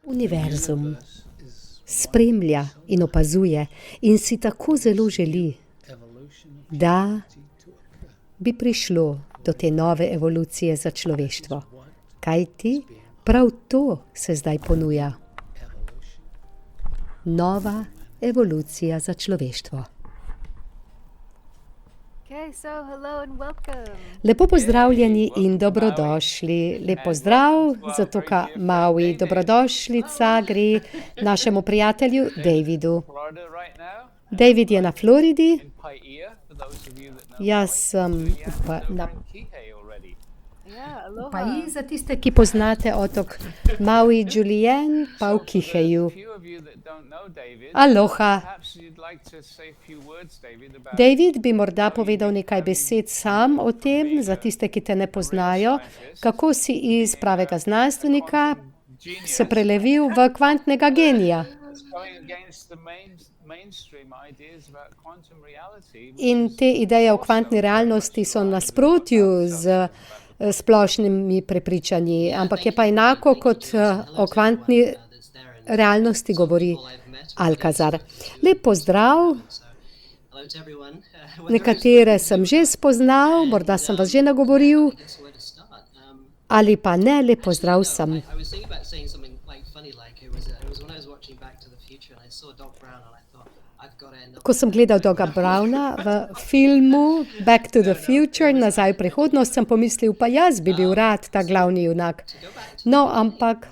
Univerzum spremlja in opazuje in si tako zelo želi, da bi prišlo do te nove evolucije za človeštvo. Kajti prav to se zdaj ponuja. Nova evolucija za človeštvo. Lepo pozdravljeni in dobrodošli. Lep pozdrav, zatoka Maui. Dobrodošlica gre našemu prijatelju Davidu. David je na Floridi. Jaz sem na Paiji, za tiste, ki poznate otok Maui, Julien, pa v Kiheju. Aloha. David bi morda povedal nekaj besed sam o tem, za tiste, ki te ne poznajo, kako si iz pravega znanstvenika se prelevil v kvantnega genija. In te ideje o kvantni realnosti so v nasprotju z splošnimi prepričanji, ampak je pa enako kot o kvantni realnosti govori Alcazar. Lep pozdrav. Nekatere sem že spoznal, morda sem vas že nagovoril, ali pa ne, lep pozdrav sem. Ko sem gledal Doga Browna v filmu Back to the Future, nazaj v prihodnost, sem pomislil, pa jaz bi bil rad ta glavni junak. No, ampak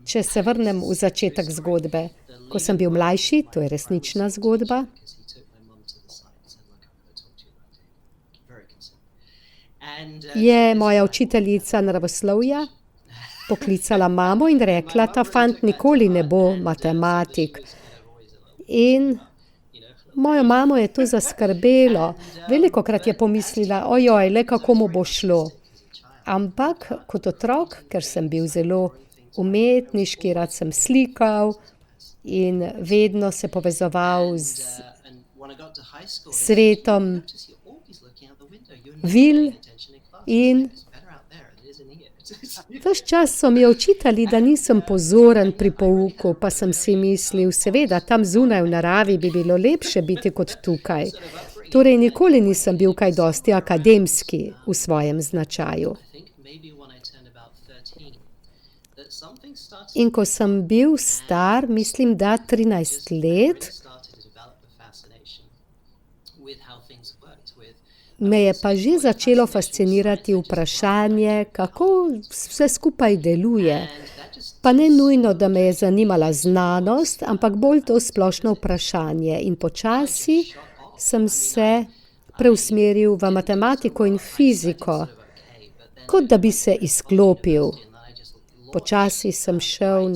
če se vrnem v začetek zgodbe, ko sem bil mlajši, to je resnična zgodba, je moja učiteljica naravoslovja poklicala mamo in rekla, ta fant nikoli ne bo matematik. In mojo mamo je to zaskrbelo. Velikokrat je pomislila, ojoj, le kako mu bo šlo. Ampak kot otrok, ker sem bil zelo umetniški, rad sem slikal in vedno se povezoval z svetom vil in ves čas so mi učitali, da nisem pozoren pri pouku, pa sem si mislil, seveda, tam zunaj v naravi bi bilo lepše biti kot tukaj. Torej, nikoli nisem bil kaj dosti akademski v svojem značaju. In ko sem bil star, mislim, da 13 let, me je pa že začelo fascinirati vprašanje, kako vse skupaj deluje. Pa ne nujno, da me je zanimala znanost, ampak bolj to splošno vprašanje. In počasi sem se preusmeril v matematiko in fiziko, kot da bi se izklopil. Počasi sem šel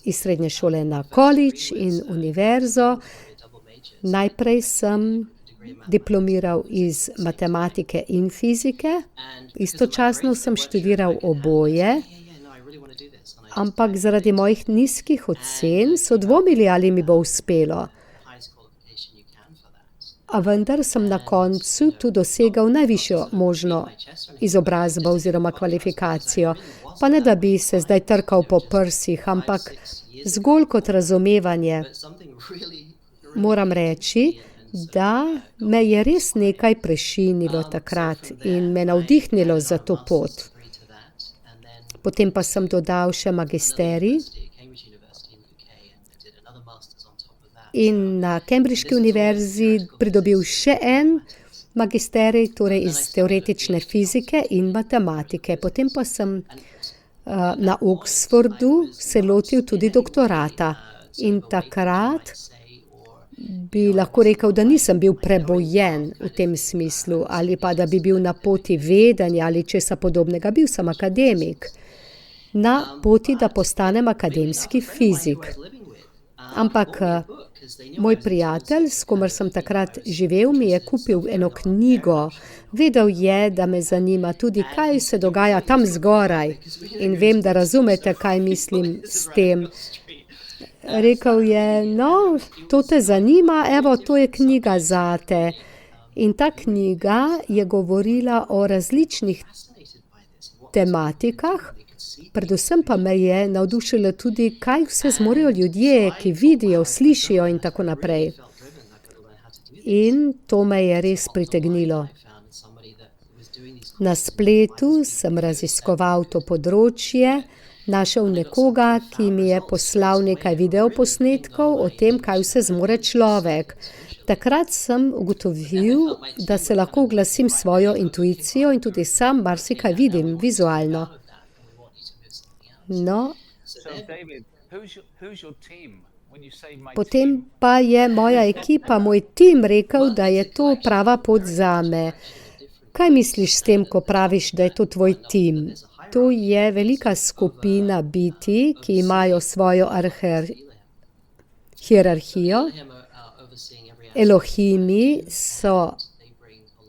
iz srednje šole na college in univerzo. Najprej sem diplomiral iz matematike in fizike. Istočasno sem študiral oboje, ampak zaradi mojih nizkih ocen so dvomili, ali mi bo uspelo. A vendar sem na koncu tu dosegal najvišjo možno izobrazbo oziroma kvalifikacijo. Pa ne, da bi se zdaj trkal po prsih, ampak zgolj kot razumevanje. Moram reči, da me je res nekaj prešinilo takrat in me navdihnilo za to pot. Potem pa sem dodal še magisterij in na Cambridgeški univerzi pridobil še en magisterij, torej iz teoretične fizike in matematike. Potem pa sem na Oxfordu se lotil tudi doktorata in takrat bi lahko rekel, da nisem bil prebojen v tem smislu ali pa da bi bil na poti vedenja ali česa podobnega. Bil sem akademik na poti, da postanem akademski fizik. Ampak moj prijatelj, s komer sem takrat živel, mi je kupil eno knjigo. Vedel je, da me zanima tudi, kaj se dogaja tam zgoraj. In vem, da razumete, kaj mislim s tem. Rekel je, no, to te zanima, evo, to je knjiga zate. In ta knjiga je govorila o različnih tematikah, Predvsem pa me je navdušilo tudi, kaj vse zmorejo ljudje, ki vidijo, slišijo in tako naprej. In to me je res pritegnilo. Na spletu sem raziskoval to področje, našel nekoga, ki mi je poslal nekaj videoposnetkov o tem, kaj vse zmore človek. Takrat sem ugotovil, da se lahko oglasim svojo intuicijo in tudi sam marsikaj vidim vizualno. No, potem pa je moja ekipa, moj tim rekel, da je to prava pot zame. Kaj misliš s tem, ko praviš, da je to tvoj tim? To je velika skupina bitij, ki imajo svojo hierarhijo. Elohimi so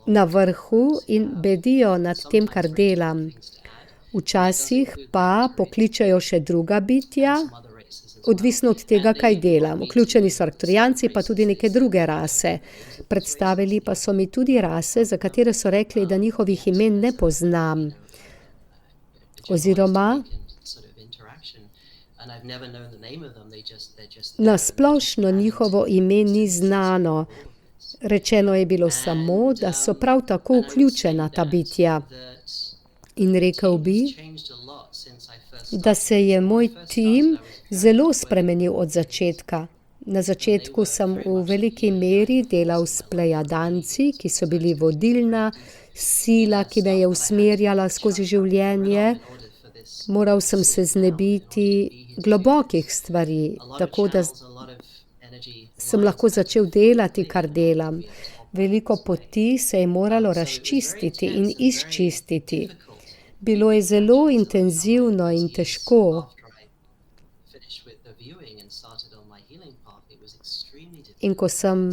na vrhu in bedijo nad tem, kar delam. Včasih pa pokličajo še druga bitja, odvisno od tega, kaj delam. Vključeni so Arkturijanci, pa tudi neke druge rase. Predstavili pa so mi tudi rase, za katere so rekli, da njihovih imen ne poznam. Oziroma, na splošno njihovo ime ni znano. Rečeno je bilo samo, da so prav tako vključena ta bitja. In rekel bi, da se je moj tim zelo spremenil od začetka. Na začetku sem v veliki meri delal s plejadanci, ki so bili vodilna sila, ki me je usmerjala skozi življenje. Moral sem se znebiti globokih stvari, tako da sem lahko začel delati, kar delam. Veliko poti se je moralo razčistiti in izčistiti. Bilo je zelo intenzivno in težko. In ko sem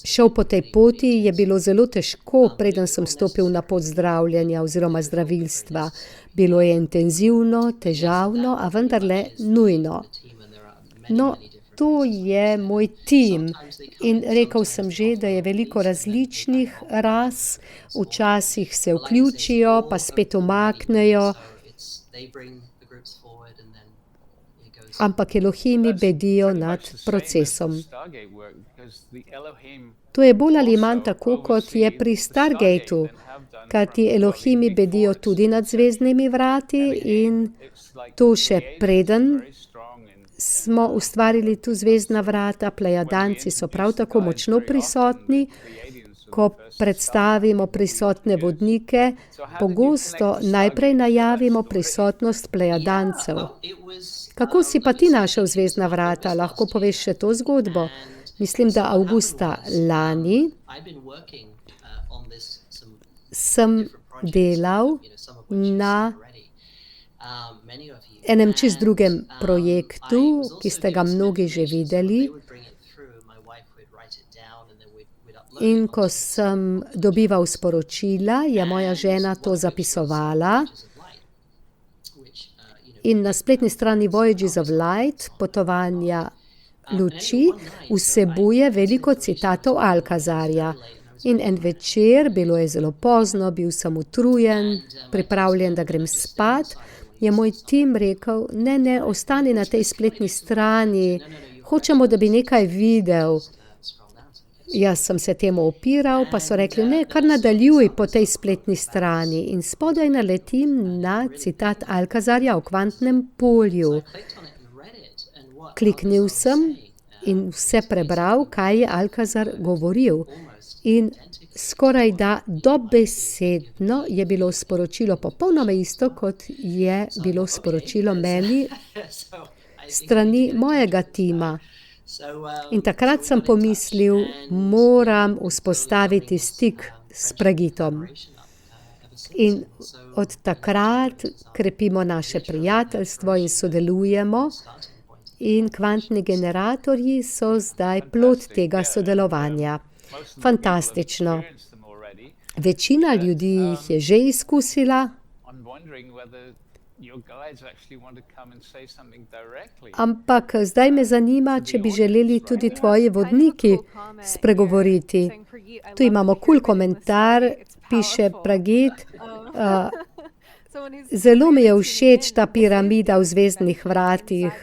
šel po tej poti, je bilo zelo težko, preden sem stopil na pot zdravljenja oziroma zdravilstva. Bilo je intenzivno, težavno, a vendarle nujno. No, to je moj tim. In rekel sem že, da je veliko različnih ras, včasih se vključijo, pa spet umaknejo. Ampak Elohimi bedijo nad procesom. To je bolj ali manj tako, kot je pri Stargateu, kajti Elohimi bedijo tudi nad zvezdnimi vrati in to še preden smo ustvarili tu zvezdna vrata. Plejadanci so prav tako močno prisotni. Ko predstavimo prisotne vodnike, pogosto najprej najavimo prisotnost plejadancev. Kako si pa ti našel zvezdna vrata? Lahko poveš še to zgodbo? Mislim, da avgusta lani sem delal na enem čist drugem projektu, ki ste ga mnogi že videli. In ko sem dobival sporočila, je moja žena to zapisovala. In na spletni strani Voyages of Light, potovanja luči, vsebuje veliko citatov Alcazarja. In en večer, bilo je zelo pozno, bil sem utrujen, pripravljen, da grem spat, je moj tim rekel, ne, ostani na tej spletni strani, hočemo, da bi nekaj videl. Jaz sem se temu opiral, pa so rekli, ne, kar nadaljuj po tej spletni strani. In spodaj naletim na citat Alcazarja o kvantnem polju. Kliknil sem in vse prebral, kaj je Alcazar govoril. In skorajda dobesedno je bilo sporočilo popolnoma isto, kot je bilo sporočilo meni strani mojega tima. In takrat sem pomislil, moram vzpostaviti stik s Pragitom. In od takrat krepimo naše prijateljstvo in sodelujemo. In kvantni generatorji so zdaj plod tega sodelovanja. Fantastično. Večina ljudi jih je že izkusila. Ampak zdaj me zanima, če bi želeli tudi tvoji vodniki spregovoriti. Tu imamo cool komentar, piše Pragit. Zelo mi je všeč ta piramida v zvezdnih vratih,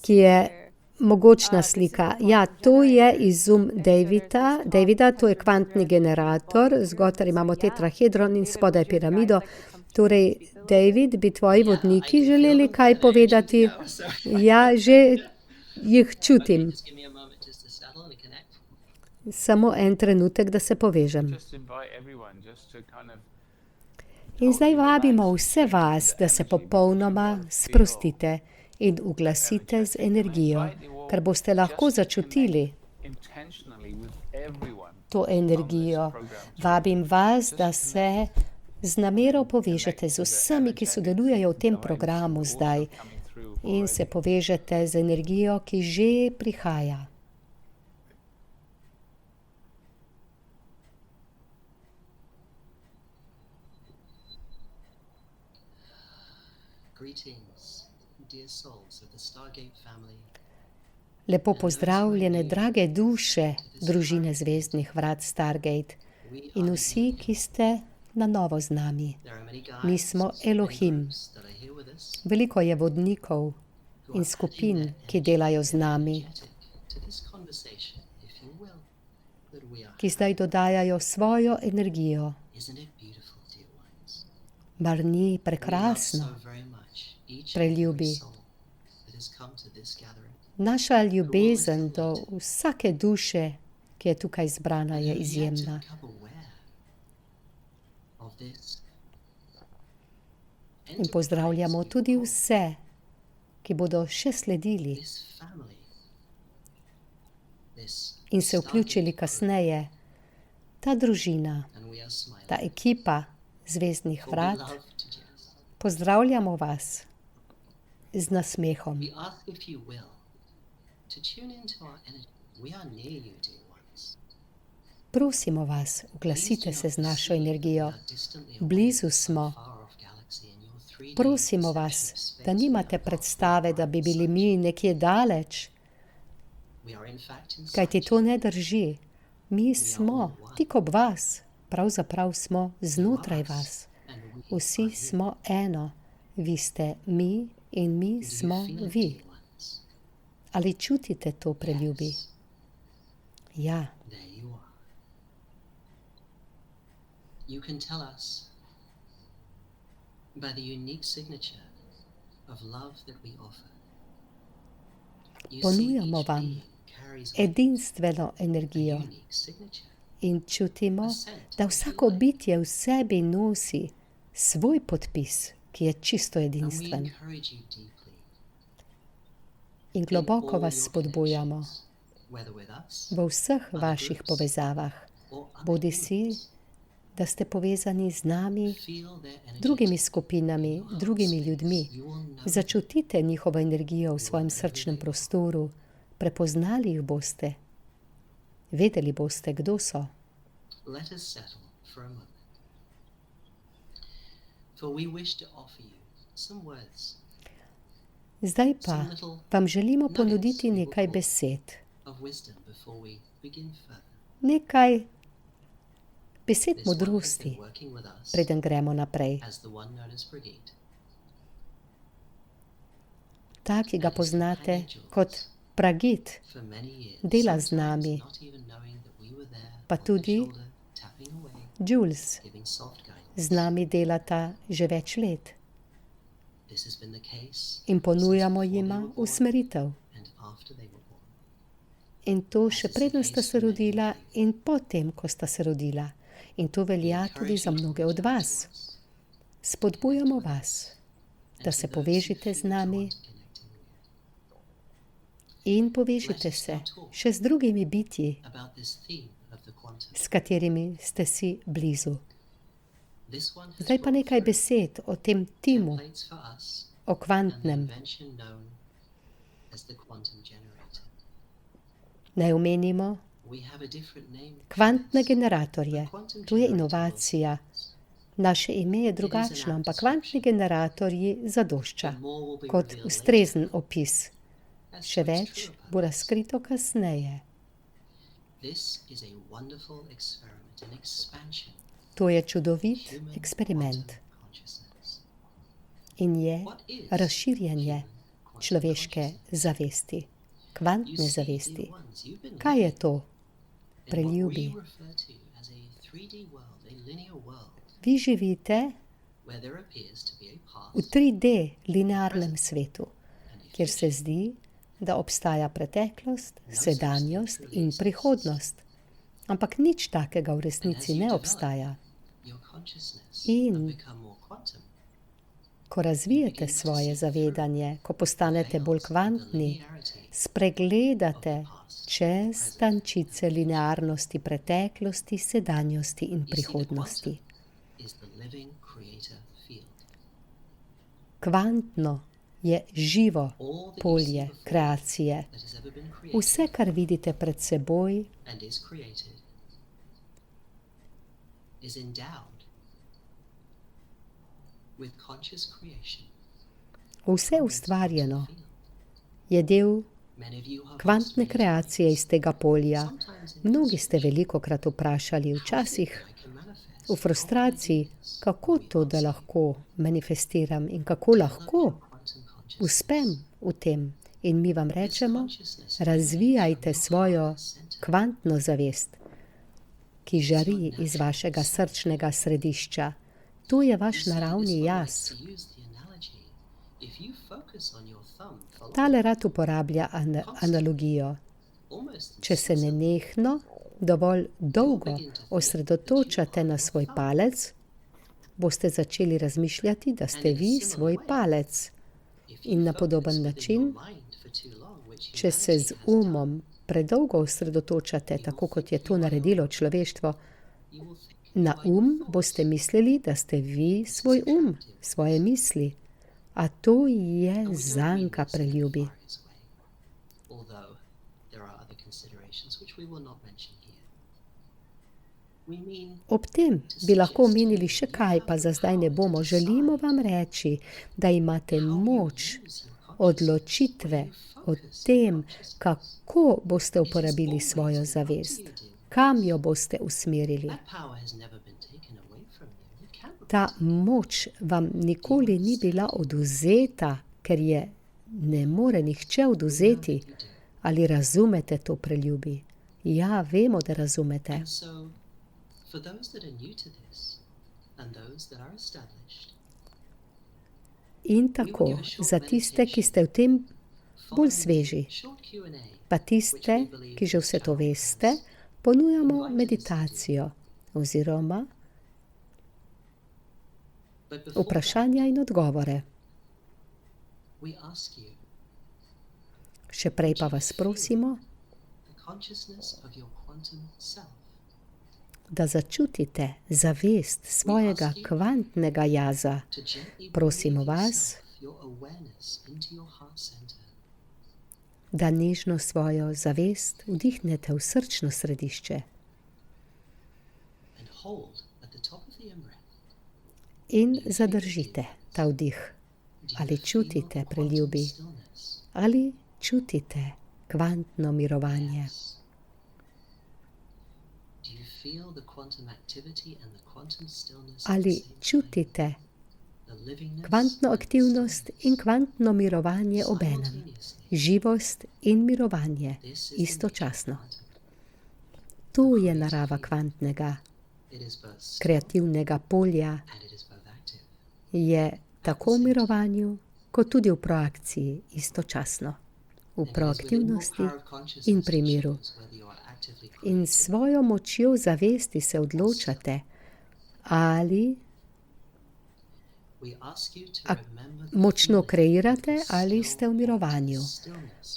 ki je mogočna slika. Ja, to je izum Davida, to je kvantni generator, zgoraj imamo tetrahedron in spodaj piramido. Torej, David, bi tvoji vodniki želeli kaj povedati? Ja, že jih čutim. Samo en trenutek, da se povežem. In zdaj vabimo vse vas, da se popolnoma sprostite in uglasite z energijo, ker boste lahko začutili to energijo. Vabim vas, da se z namero povežete z vsemi, ki sodelujejo v tem programu zdaj in se povežete z energijo, ki že prihaja. Lepo pozdravljene, drage duše družine zvezdnih vrat Stargate in vsi, ki ste na novo z nami. Mi smo Elohim. Veliko je vodnikov in skupin, ki delajo z nami, ki zdaj dodajajo svojo energijo. Mar ni prekrasno, preljubi? Naša ljubezen do vsake duše, ki je tukaj zbrana, je izjemna. In pozdravljamo tudi vse, ki bodo še sledili in se vključili kasneje. Ta družina, ta ekipa zvezdnih vrat, pozdravljamo vas z nasmehom. Prosimo vas, uglasite se z našo energijo. Blizu smo. Prosimo vas, da nimate predstave, da bi bili mi nekje daleč, kajti to ne drži. Mi smo tik ob vas, pravzaprav smo znotraj vas. Vsi smo eno. Vi ste mi in mi smo vi. Ali čutite to, preljubi? Ja. Ponujamo vam edinstveno energijo in čutimo, da vsako bitje v sebi nosi svoj podpis, ki je čisto edinstven. In globoko vas spodbujamo v vseh vaših povezavah, bodisi da ste povezani z nami, drugimi skupinami, drugimi ljudmi. Začutite njihovo energijo v svojem srčnem prostoru, prepoznali jih boste, vedeli boste, kdo so. Zdaj pa vam želimo ponuditi nekaj besed. Nekaj besed modrosti, preden gremo naprej. Ta, ki ga poznate kot Pragit, dela z nami, pa tudi Jules z nami delata že več let in ponujamo jima usmeritev. In to še preden sta se rodila in potem, ko sta se rodila. In to velja tudi za mnoge od vas. Spodbujamo vas, da se povežite z nami in povežite se še z drugimi bitji, s katerimi ste si blizu. Zdaj pa nekaj besed o tem timu, o kvantnem. Naj omenimo kvantne generatorje. To je inovacija. Naše ime je drugačno, ampak kvantni generatorji zadošča kot ustrezen opis. Še več bo razkrito kasneje. To je čudovit eksperiment in je razširjanje človeške zavesti, kvantne zavesti. Kaj je to, preljubi? Vi živite v 3D linearnem svetu, kjer se zdi, da obstaja preteklost, sedanjost in prihodnost. Ampak nič takega v resnici ne obstaja. In ko razvijete svoje zavedanje, ko postanete bolj kvantni, spregledate čez tančice linearnosti preteklosti, sedanjosti in prihodnosti. Kvantno je živo polje kreacije. Vse, kar vidite pred seboj, vse ustvarjeno je del kvantne kreacije iz tega polja. Mnogi ste velikokrat vprašali, včasih v frustraciji, kako to, da lahko manifestiram in kako lahko uspem v tem. In mi vam rečemo, razvijajte svojo kvantno zavest, ki žari iz vašega srčnega središča. To je vaš naravni jaz. Tale rad uporablja analogijo. Če se nenehno, dovolj dolgo osredotočate na svoj palec, boste začeli razmišljati, da ste vi svoj palec. In na podoben način, če se z umom predolgo osredotočate, tako kot je to naredilo človeštvo, na boste mislili, da ste vi svoj svoje misli. A to je zanka, preljubi. Ob tem bi lahko omenili še kaj, pa za zdaj ne bomo. Želimo vam reči, da imate moč odločitve o tem, kako boste uporabili svojo zavest, kam jo boste usmerili. Ta moč vam nikoli ni bila odvzeta, ker je ne more nihče odvzeti. Ali razumete to, preljubi? Ja, vemo, da razumete. In tako, za tiste, ki ste v tem bolj sveži, pa tiste, ki že vse to veste, ponujamo meditacijo oziroma vprašanja in odgovore. Še prej pa vas prosimo, da začutite zavest svojega kvantnega jaza. Prosimo vas, da nežno svojo zavest vdihnete v srčno središče in zadržite ta vdih. Ali čutite, preljubi? Ali čutite kvantno mirovanje? Ali čutite kvantno aktivnost in kvantno mirovanje obenem? Živost in mirovanje istočasno. To je narava kvantnega, kreativnega polja. Je tako v mirovanju, kot tudi v proakciji istočasno. V proaktivnosti in pri miru. In s svojo močjo zavesti se odločate, ali močno kreirate ali ste v mirovanju.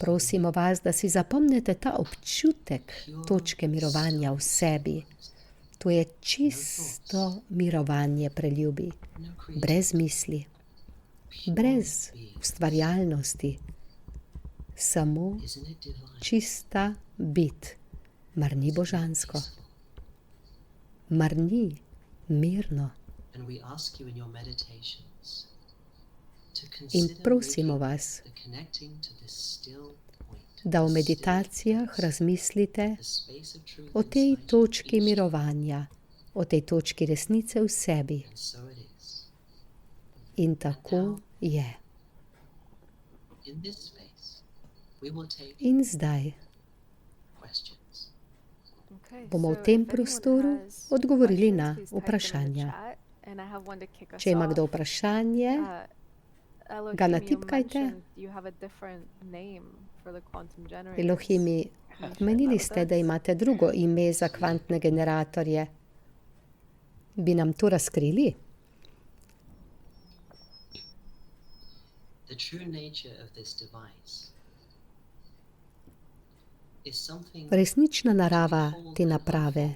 Prosimo vas, da si zapomnite ta občutek točke mirovanja v sebi. To je čisto mirovanje, preljubi. Brez misli, brez ustvarjalnosti. Samo čista bit. Mar ni božansko? Mar ni mirno? In prosimo vas, da v meditacijah razmislite o tej točki mirovanja, o tej točki resnice v sebi. In tako je. In zdaj bomo v tem prostoru odgovorili na vprašanja. Če ima kdo vprašanje, ga natipkajte. Elohimi, omenili ste, da imate drugo ime za kvantne generatorje. Bi nam to razkrili? Resnična narava te naprave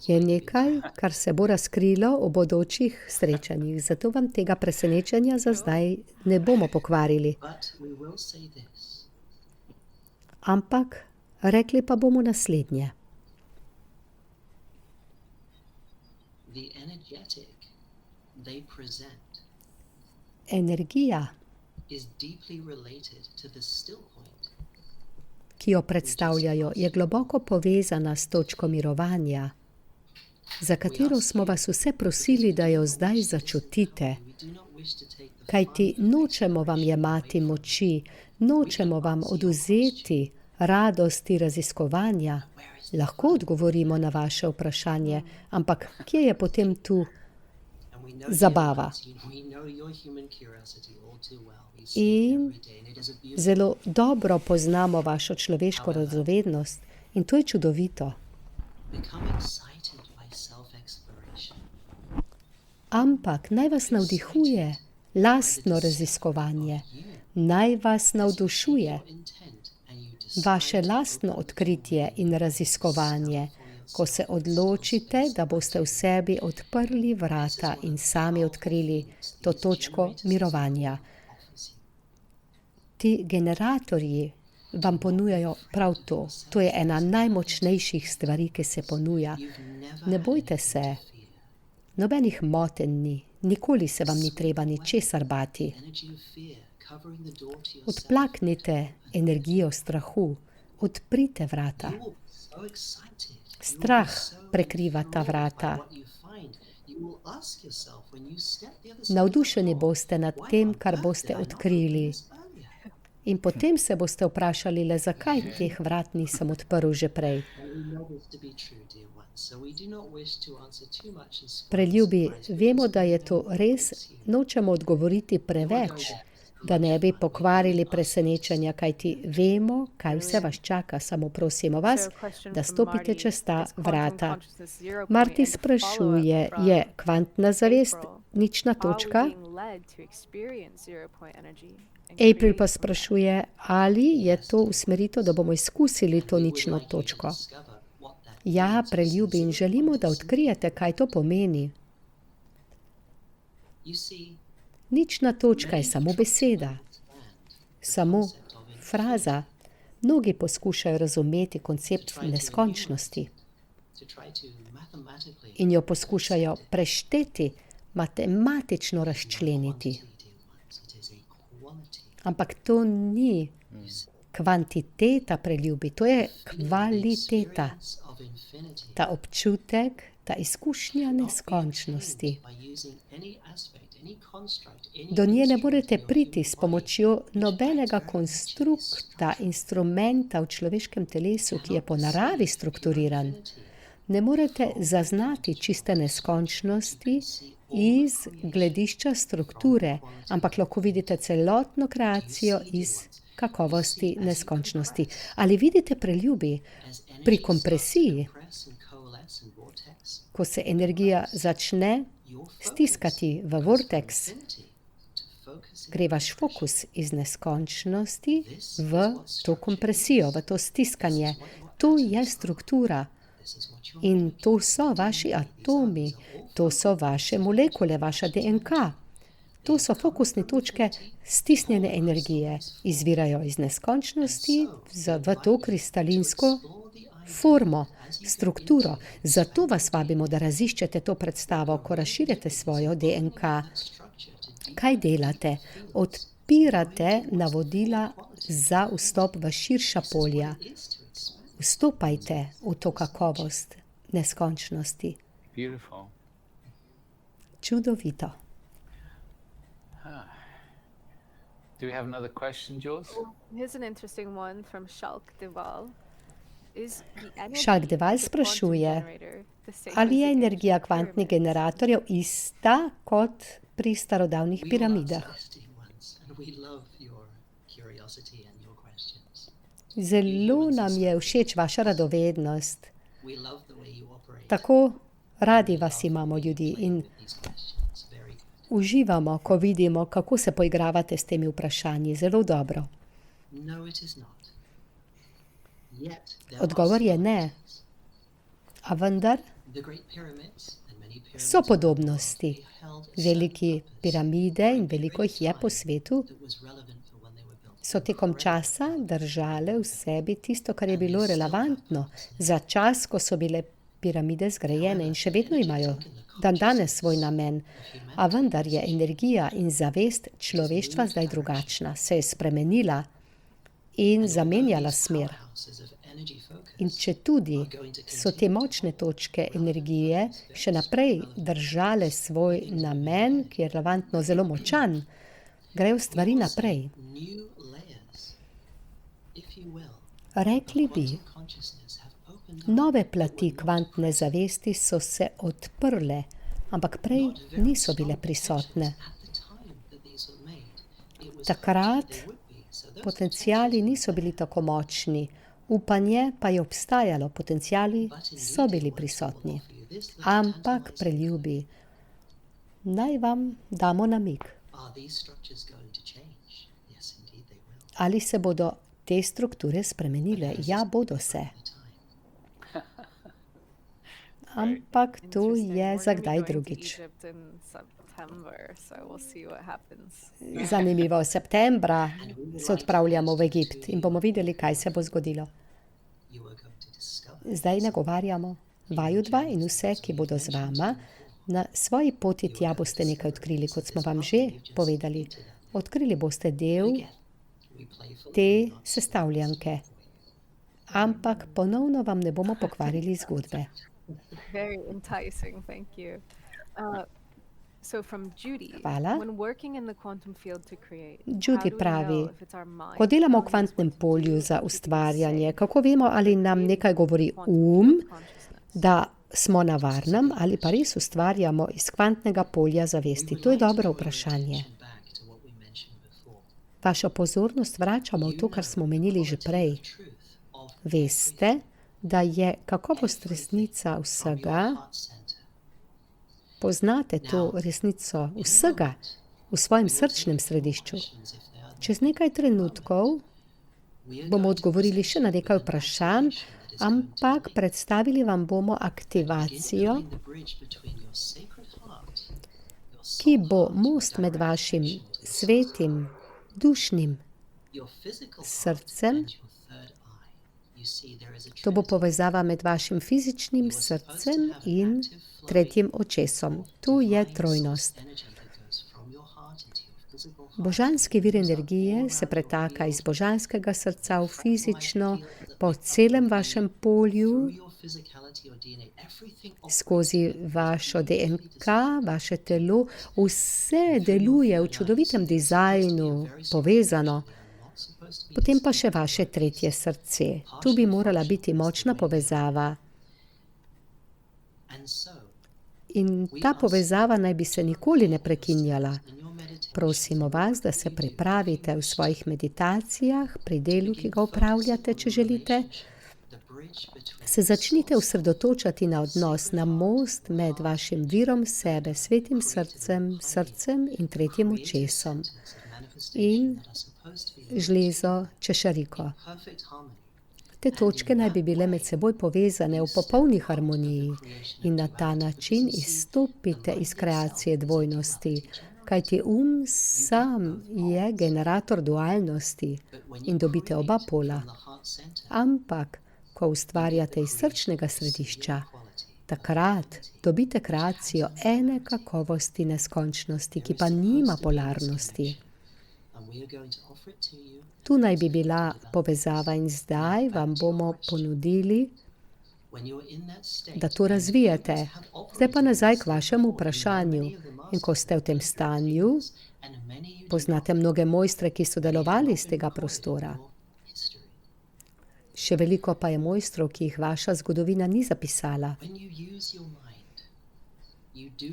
je nekaj, kar se bo razkrilo v bodočih srečanjih. Zato vam tega presenečenja za zdaj ne bomo pokvarili. Ampak rekli pa bomo naslednje. Energija, ki jo predstavljajo, je globoko povezana s točko mirovanja, za katero smo vas vse prosili, da jo zdaj začutite. Kajti nočemo vam jemati moči, nočemo vam odvzeti radosti raziskovanja. Lahko odgovorimo na vaše vprašanje, ampak kje je potem tu zabava? In zelo dobro poznamo vašo človeško radovednost in to je čudovito. Ampak naj vas navdihuje lastno raziskovanje, naj vas navdušuje vaše lastno odkritje in raziskovanje, ko se odločite, da boste v sebi odprli vrata in sami odkrili to točko mirovanja. Ti generatorji vam ponujajo prav to. To je ena najmočnejših stvari, ki se ponuja. Ne bojte se, nobenih motenj ni, nikoli se vam ni treba ničesar bati. Odplaknite energijo strahu, odprite vrata. Strah prekriva ta vrata. Navdušeni boste nad tem, kar boste odkrili. In potem se boste vprašali, le zakaj teh vrat nisem odprl že prej. Preljubi, vemo, da je to res, nočemo odgovoriti preveč, da ne bi pokvarili presenečenja, kajti vemo, kaj vse vas čaka, samo prosimo vas, da stopite čez ta vrata. Marty sprašuje, je kvantna zavest nična točka? April pa sprašuje, ali je to usmeritev, da bomo izkusili to nično točko. Ja, preljubi, in želimo, da odkrijete, kaj to pomeni. Nična točka je samo beseda, samo fraza. Mnogi poskušajo razumeti koncept neskončnosti in jo poskušajo prešteti, matematično razčleniti. Ampak to ni kvantiteta, preljubi, to je kvaliteta. Ta občutek, ta izkušnja neskončnosti. Do nje ne morete priti s pomočjo nobenega konstrukta, instrumenta v človeškem telesu, ki je po naravi strukturiran. Ne morete zaznati čiste neskončnosti iz gledišča strukture, ampak lahko vidite celotno kreacijo iz kakovosti neskončnosti. Ali vidite, preljubi, pri kompresiji, ko se energija začne stiskati v vorteks, gre vaš fokus iz neskončnosti v to kompresijo, v to stiskanje. To je struktura. In to so vaši atomi, to so vaše molekule, vaša DNK. To so fokusne točke stisnjene energije. Izvirajo iz neskončnosti v to kristalinsko formo, strukturo. Zato vas vabimo, da raziščete to predstavo, ko razširjate svojo DNK. Kaj delate? Odpirate navodila za vstop v širša polja. Vstopajte v to kakovost neskončnosti. čudovito. Do we have another question, Jules? Here's an interesting one from Schalk Deval. Schalk Deval sprašuje, ali je energija kvantnih generatorjev ista kot pri starodavnih piramidah. Zelo nam je všeč vaša radovednost. Tako radi vas imamo, ljudi, in uživamo, ko vidimo, kako se poigravate s temi vprašanji. Zelo dobro. Odgovor je ne. A vendar so podobnosti. Veliki piramide, in veliko jih je po svetu, so tekom časa držale v sebi tisto, kar je bilo relevantno za čas, ko so bile piramide zgrajene, in še vedno imajo dandanes svoj namen. A vendar je energija in zavest človeštva zdaj drugačna, se je spremenila in zamenjala smer. In četudi so te močne točke energije še naprej držale svoj namen, ki je relevantno zelo močan, grejo stvari naprej. Rekli bi, nove plati kvantne zavesti so se odprle, ampak prej niso bile prisotne. Takrat potenciali niso bili tako močni, upanje pa je obstajalo, potenciali so bili prisotni. Ampak, preljubi, naj vam damo namig. Ali se bodo te strukture spremenile? Ja, bodo se. Ampak to je za kdaj drugič. Zanimivo, septembra se odpravljamo v Egipt in bomo videli, kaj se bo zgodilo. Zdaj nagovarjamo vaju dva in vse, ki bodo z vama. Na svoji poti tja boste nekaj odkrili, kot smo vam že povedali. Odkrili boste del te sestavljanke. Ampak ponovno vam ne bomo pokvarili zgodbe. Very enticing, thank you. So from Judy, Hvala. when working in the quantum field to create, Judy how do we pravi, know if it's our mind ko delamo v telling us kvantnem what to polju do, za what we can ustvarjanje, say, kako vemo, ali nam nekaj govori da smo na varnem, ali pa res ustvarjamo iz kvantnega polja zavesti? To je dobro vprašanje. Vašo pozornost vračamo v to, kar smo omenili že prej. Veste, da je kakovost resnica vsega, poznate to resnico vsega v svojem srčnem središču. Čez nekaj trenutkov bomo odgovorili še na nekaj vprašanj, ampak predstavili vam bomo aktivacijo, ki bo most med vašim svetim, dušnim srcem. To bo povezava med vašim fizičnim srcem in tretjim očesom. Tu je trojnost. Božanski vir energije se pretaka iz božanskega srca v fizično, po celem vašem polju, skozi vašo DNK, vaše telo. Vse deluje v čudovitem dizajnu, povezano. Potem pa še vaše tretje srce. Tu bi morala biti močna povezava. In ta povezava naj bi se nikoli ne prekinjala. Prosimo vas, da se pripravite v svojih meditacijah, pri delu, ki ga opravljate, če želite. Se začnite osredotočati na odnos, na most med vašim virom sebe, svetim srcem in tretjim očesom. In žlezo češariko. Te točke naj bi bile med seboj povezane v popolni harmoniji in na ta način izstopite iz kreacije dvojnosti, kajti sam je generator dualnosti in dobite oba pola. Ampak, ko ustvarjate iz srčnega središča, takrat dobite kreacijo ene kakovosti neskončnosti, ki pa nima polarnosti. Tu naj bi bila povezava in zdaj vam bomo ponudili, da to razvijete. Zdaj pa nazaj k vašemu vprašanju. In ko ste v tem stanju, poznate mnoge mojstre, ki so delovali iz tega prostora. Še veliko pa je mojstrov, ki jih vaša zgodovina ni zapisala.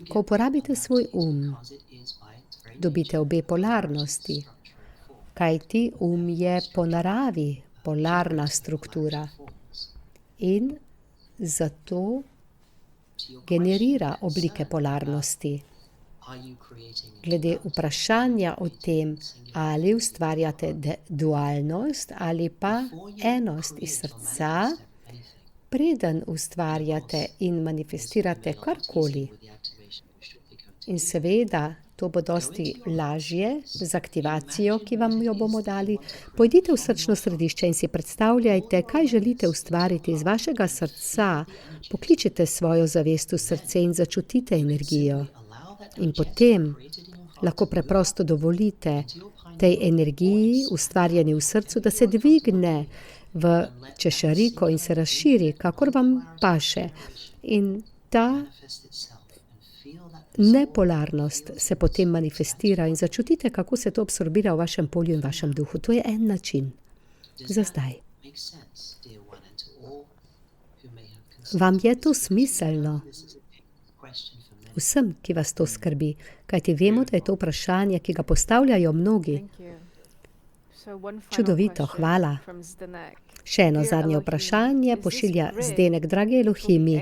Ko uporabite svoj dobite obe polarnosti, kajti je po naravi polarna struktura in zato generira oblike polarnosti. Glede vprašanja o tem, ali ustvarjate dualnost ali pa enost iz srca, preden ustvarjate in manifestirate karkoli. In seveda, to bo dosti lažje z aktivacijo, ki vam jo bomo dali. Pojdite v srčno središče in si predstavljajte, kaj želite ustvariti iz vašega srca. Pokličite svojo zavest v srce in začutite energijo. In potem lahko preprosto dovolite tej energiji, ustvarjeni v srcu, da se dvigne v češariko in se razširi, kakor vam paše. In ta nepolarnost se potem manifestira in začutite, kako se to absorbira v vašem polju in vašem duhu. To je en način. Za zdaj. Vam je to smiselno? Vsem, ki vas to skrbi, kajti vemo, da je to vprašanje, ki ga postavljajo mnogi. Čudovito, hvala. Še eno zadnje vprašanje pošilja Zdenek. Dragi Elohimi,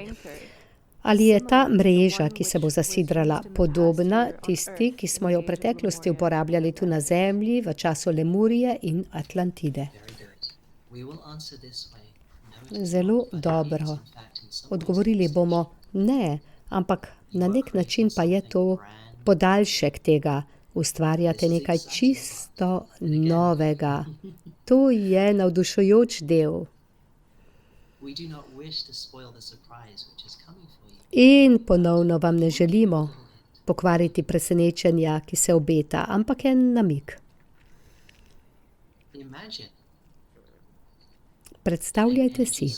ali je ta mreža, ki se bo zasidrala, podobna tisti, ki smo jo v preteklosti uporabljali tu na Zemlji v času Lemurije in Atlantide? Zelo dobro. Odgovorili bomo ne, ampak na nek način pa je to podaljšek tega. Ustvarjate nekaj čisto novega. To je navdušujoč del. In ponovno vam ne želimo pokvariti presenečenja, ki se obeta, ampak en namig. Predstavljajte si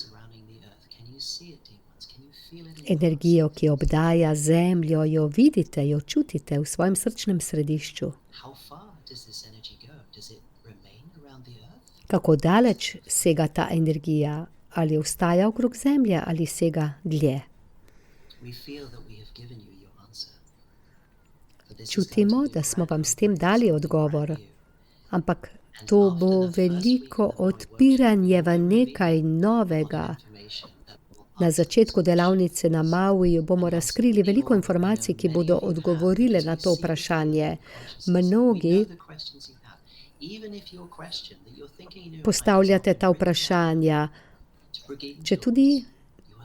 energijo, ki obdaja Zemljo, jo vidite, jo čutite v svojem srčnem središču. Kako daleč sega ta energija? Ali ostaja okrog Zemlje ali sega dlje? Čutimo, da smo vam s tem dali odgovor, ampak to bo veliko odpiranje v nekaj novega. Na začetku delavnice na Mauiju bomo razkrili veliko informacij, ki bodo odgovorile na to vprašanje. Mnogi postavljate ta vprašanja. Če tudi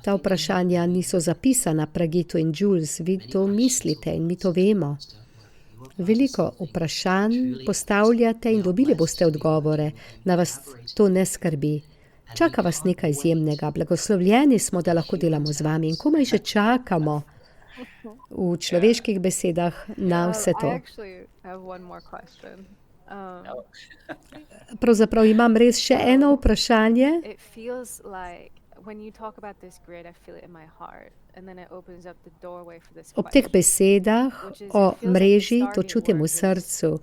ta vprašanja niso zapisana pri Gitu in Jules, vi to mislite in mi to vemo. Veliko vprašanj postavljate in dobili boste odgovore, da vas to ne skrbi. Čaka vas nekaj izjemnega. Blagoslovljeni smo, da lahko delamo z vami in komaj že čakamo v človeških besedah na vse to. Pravzaprav imam res še eno vprašanje. Ob teh besedah o mreži to čutim v srcu.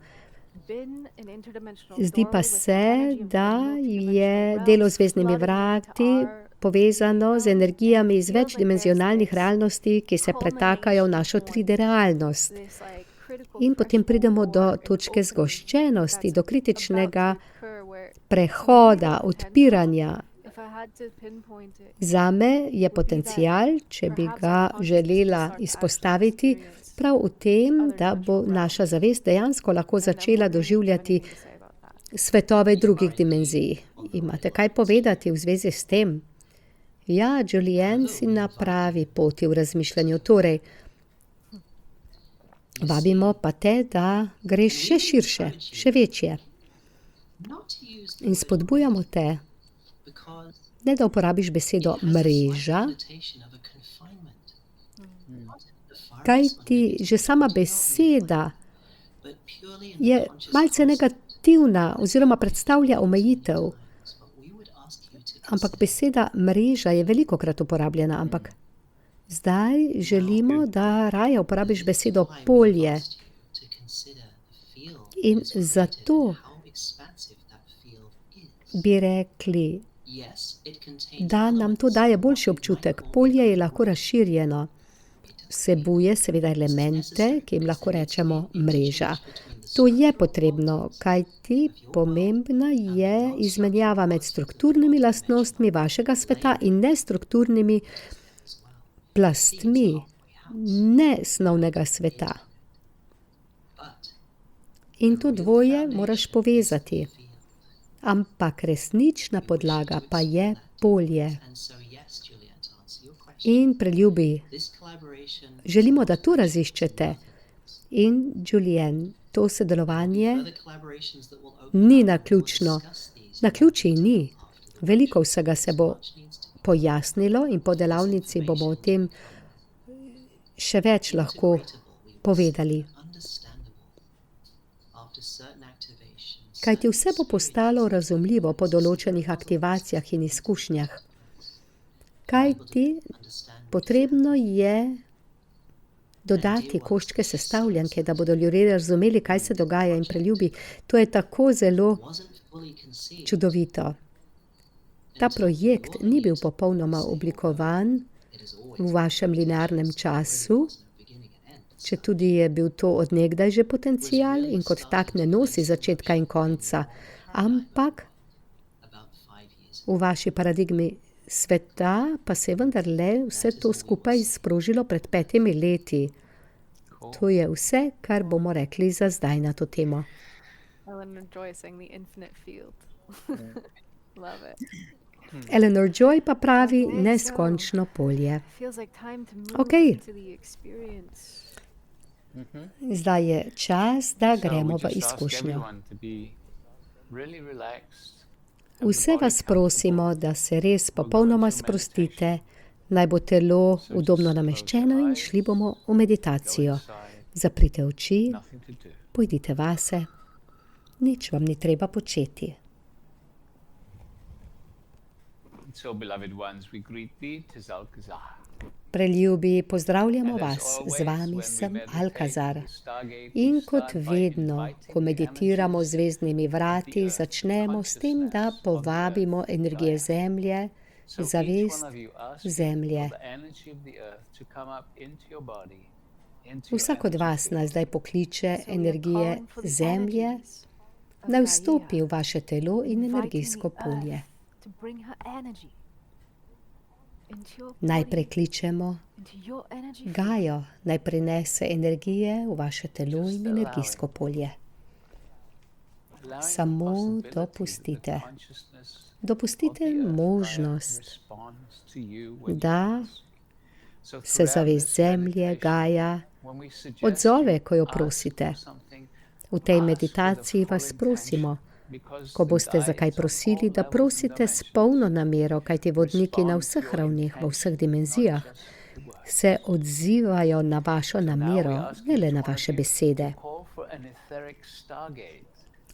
Zdi pa se, da je delo z zvezdnimi vrati povezano z energijami iz večdimenzionalnih realnosti, ki se pretakajo v našo 3D realnost. In potem pridemo do točke zgoščenosti, do kritičnega prehoda, odpiranja. Zame je potencial, če bi ga želela izpostaviti, prav v tem, da bo naša zavest dejansko lahko začela doživljati svetove drugih dimenzij. Imate kaj povedati v zvezi s tem? Ja, Julian, si na pravi poti v razmišljanju. Torej, vabimo pa te, da greš še širše, še večje. In spodbujamo te, ne da uporabiš besedo mreža, kaj ti že sama beseda je malce negativna oziroma predstavlja omejitev. Ampak beseda mreža je velikokrat uporabljena, ampak Zdaj želimo, da raje uporabiš besedo polje. In zato bi rekli, da nam to daje boljši občutek. Polje je lahko razširjeno. Vsebuje seveda elemente, ki jim lahko rečemo mreža. To je potrebno, kajti pomembna je izmenjava med strukturnimi lastnostmi vašega sveta in nestrukturnimi plastmi nesnovnega sveta. In to dvoje moraš povezati. Ampak resnična podlaga pa je polje. In preljubi, želimo, da to raziščete. In Julien, to sodelovanje ni naključno. Naključij ni. Veliko vsega se bo pojasnilo in po delavnici bomo o tem še več lahko povedali. Kajti vse bo postalo razumljivo po določenih aktivacijah in izkušnjah. Kajti potrebno je dodati koščke sestavljanke, da bodo ljudje razumeli, kaj se dogaja in preljubi. To je tako zelo čudovito. Ta projekt ni bil popolnoma oblikovan v vašem linearnem času, četudi je bil to od nekdaj že potencial in kot tak ne nosi začetka in konca, ampak v vaši paradigmi sveta pa se je vendarle vse to skupaj sprožilo pred 5 leti. To je vse, kar bomo rekli za zdaj na to temo. Eleanor Joy saying the infinite field. Love it. Eleanor Joy pa pravi neskončno polje. Feels like time to move Okej. into the experience. Zdaj je čas, da So gremo we v just ask izkušnjo. everyone to be really relaxed. Vse vas prosimo, da se res popolnoma sprostite, naj bo telo udobno nameščeno in šli bomo v meditacijo. Zaprite oči, Nothing to do. pojdite vase, nič vam ni treba početi. So, beloved ones, we greet thee, Tizal Kazah. Preljubi, pozdravljamo And as vas, always, z vami when we sem meditate Alkazar. with the Stargate, In we kot start by vedno, inviting ko the meditiramo z energies zvezdnimi of the vrati, earth, začnemo s tem, da consciousness of the earth, povabimo energije Gaia. zemlje, So each zavest one of you ask zemlje. for the energy of the earth to come up into your body, into your Vsak od energy vas field. naj zdaj pokliče So we are energije calling for the zemlje, energies of naj Gaia, vstopi v vaše telo in inviting energijsko the polje. earth to bring her energy into your Najprej body, kličemo into your energy field. Gajo, naj prinese energije v vaše telo Just in allowing. energijsko polje. Allowing the Samo possibility that the dopustite. consciousness of Dopustite the earth, Gaia, možnost, responds to you when you da ask. So se throughout zavest this zemlje, meditation, Gaja, when we suggest odzove, you ko jo ask prosite. for something, V tej ask with a meditaciji full vas prosimo, intention, because ko the boste Gaia za kaj is on prosili, all da levels and prosite s dimensions. polno namero, kajti vodniki na Respond vseh to your ravneh, v vseh intention, dimenzijah, not just the word. se odzivajo na vašo Now we namero, ask ne le each na one of vaše you besede. to call for an etheric stargate,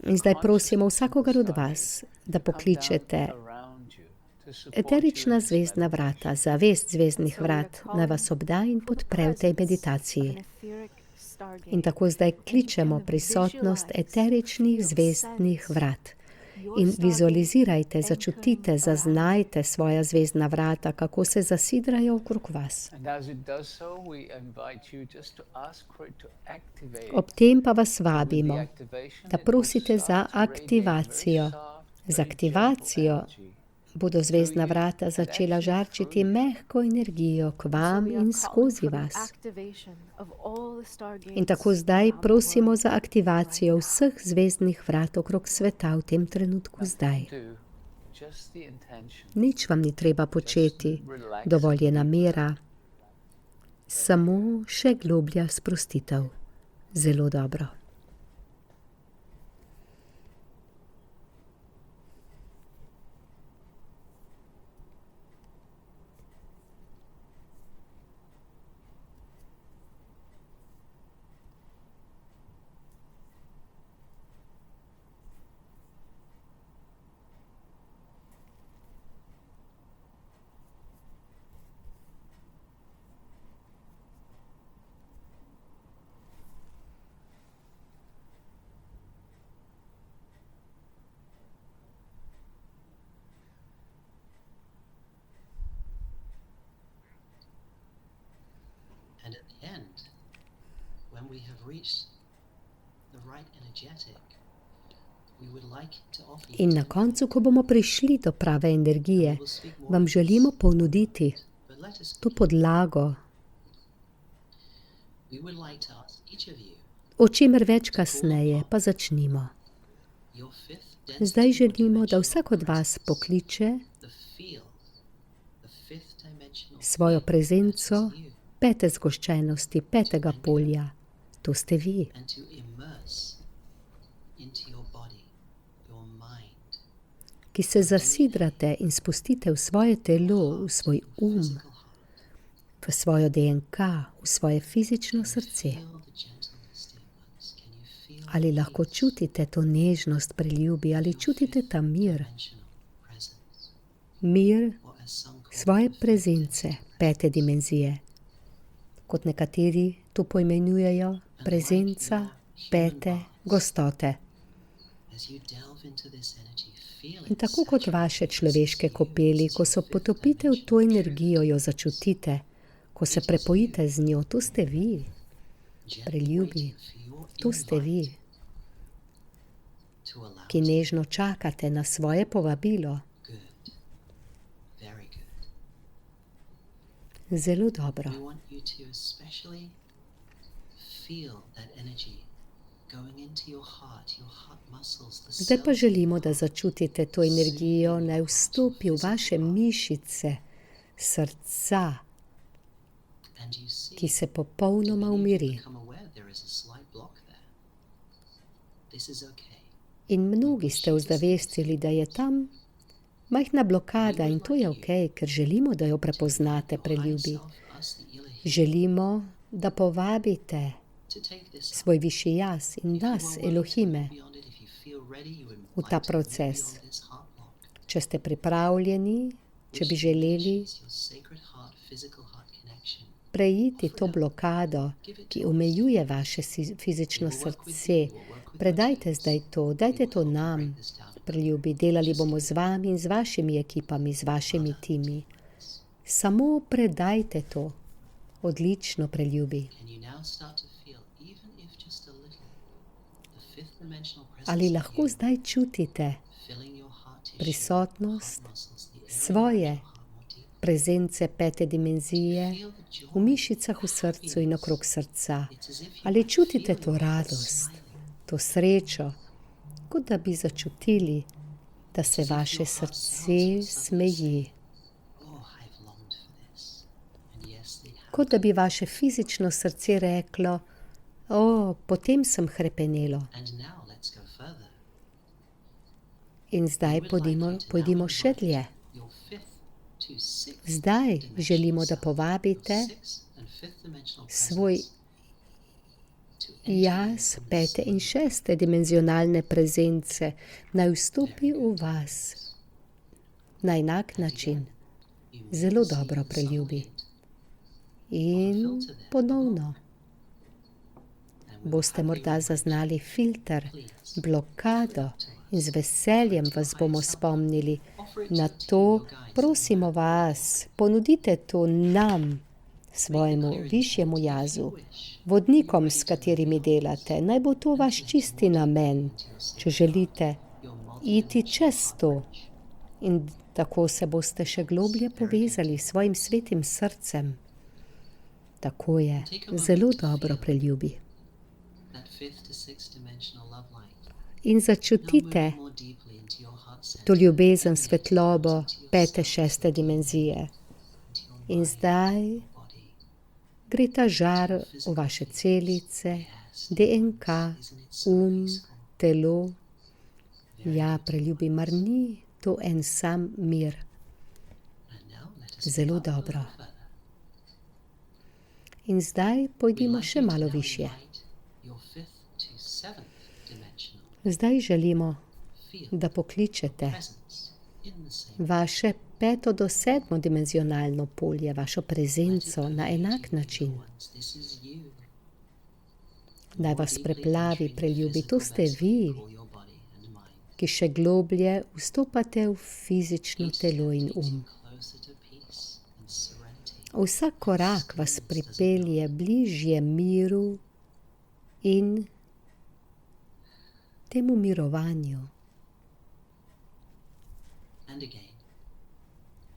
In zdaj prosimo consciousness of the vsakogar od stargate, vas, da to come down pokličete around you, to support you eterična in this zvezdna meditation. vrata, zavest zvezdnih So we are vrat, naj calling vas obda in for the podpre v tej presence of meditaciji. an etheric stargate. In tako zdaj And you kličemo can prisotnost visualize, eteričnih feel, zvezdnih sense vrat. your In stargate vizualizirajte, anchoring začutite, around zaznajte svoja zvezdna vrata, kako se zasidrajo okrog vas. And as it does so, we invite you just to ask for it to activate. Ob tem pa vas And with the vabimo, activation, da it will prosite za start to radiate very aktivacijo. soft, Z very aktivacijo gentle energy. bodo zvezdna vrata začela žarčiti mehko energijo k vam in skozi vas. In tako zdaj prosimo za aktivacijo vseh zvezdnih vrat okrog sveta v tem trenutku zdaj. Do just the intention. Nič vam ni treba početi, dovolj je namera, samo še globlja sprostitev. Zelo dobro. In na koncu, ko bomo prišli do prave energije, vam želimo ponuditi to podlago, o čemer več kasneje, pa začnimo. Zdaj želimo, da vsak od vas pokliče svojo prezenco pete zgoščenosti, petega polja. To ste vi. Ki se zasidrate in spustite v svoje telo, v svoj v svojo DNK, v svoje fizično srce. Ali lahko čutite to nežnost pri ljubi, ali čutite ta mir? Mir svoje prezence, pete dimenzije. Kot nekateri to poimenujejo, prezenca pete gostote. In tako kot vaše človeške kopeli, ko se potopite v to energijo, jo začutite, ko se prepojite z njo, to ste vi. Preljubi, to ste vi, ki nežno čakate na svoje povabilo. Zelo dobro. Zdaj pa želimo, da začutite to energijo, naj vstopi v vaše mišice srca, ki se popolnoma umiri. In mnogi ste ozavestili, da je tam majhna blokada in to je okej, ker želimo, da jo prepoznate, preljubi. Želimo, da povabite svoj višji jaz in nas, Elohime, v ta proces. Če ste pripravljeni, če bi želeli preiti to blokado, ki omejuje vaše fizično srce, predajte zdaj to, dajte to nam, preljubi. Delali bomo z vami in z vašimi ekipami, z vašimi timi. Samo predajte to. Odlično, preljubi. Ali lahko zdaj čutite prisotnost svoje prezence pete dimenzije v mišicah v srcu in okrog srca? Ali čutite to radost, to srečo, kot da bi začutili, da se vaše srce smeji? Kot da bi vaše fizično srce reklo, potem sem hrepenelo. In zdaj pojdimo še dlje. Zdaj želimo, da povabite svoj jaz pete in šeste dimenzionalne prezence, naj vstopi v vas na enak način. Zelo dobro, preljubi. In ponovno boste morda zaznali filter, blokado in z veseljem vas bomo spomnili na to. Prosimo vas, ponudite to nam, svojemu višjemu jazu, vodnikom, s katerimi delate. Naj bo to vaš čisti namen, če želite iti čez to. In tako se boste še globlje povezali s svojim svetim srcem. Tako je. Zelo dobro, preljubi. In začutite to ljubezen, svetlobo pete, šeste dimenzije. In zdaj gre ta žar v vaše celice, DNK, telo. Ja, preljubi, mar ni to en sam mir? Zelo dobro. In zdaj pojdimo še malo višje. Zdaj želimo, da pokličete vaše peto do sedmo dimenzionalno polje, vašo prezenco na enak način. Naj vas preplavi, preljubi, to ste vi, ki še globlje vstopate v fizično telo in Vsak korak vas pripelje bližje miru in temu mirovanju. And again,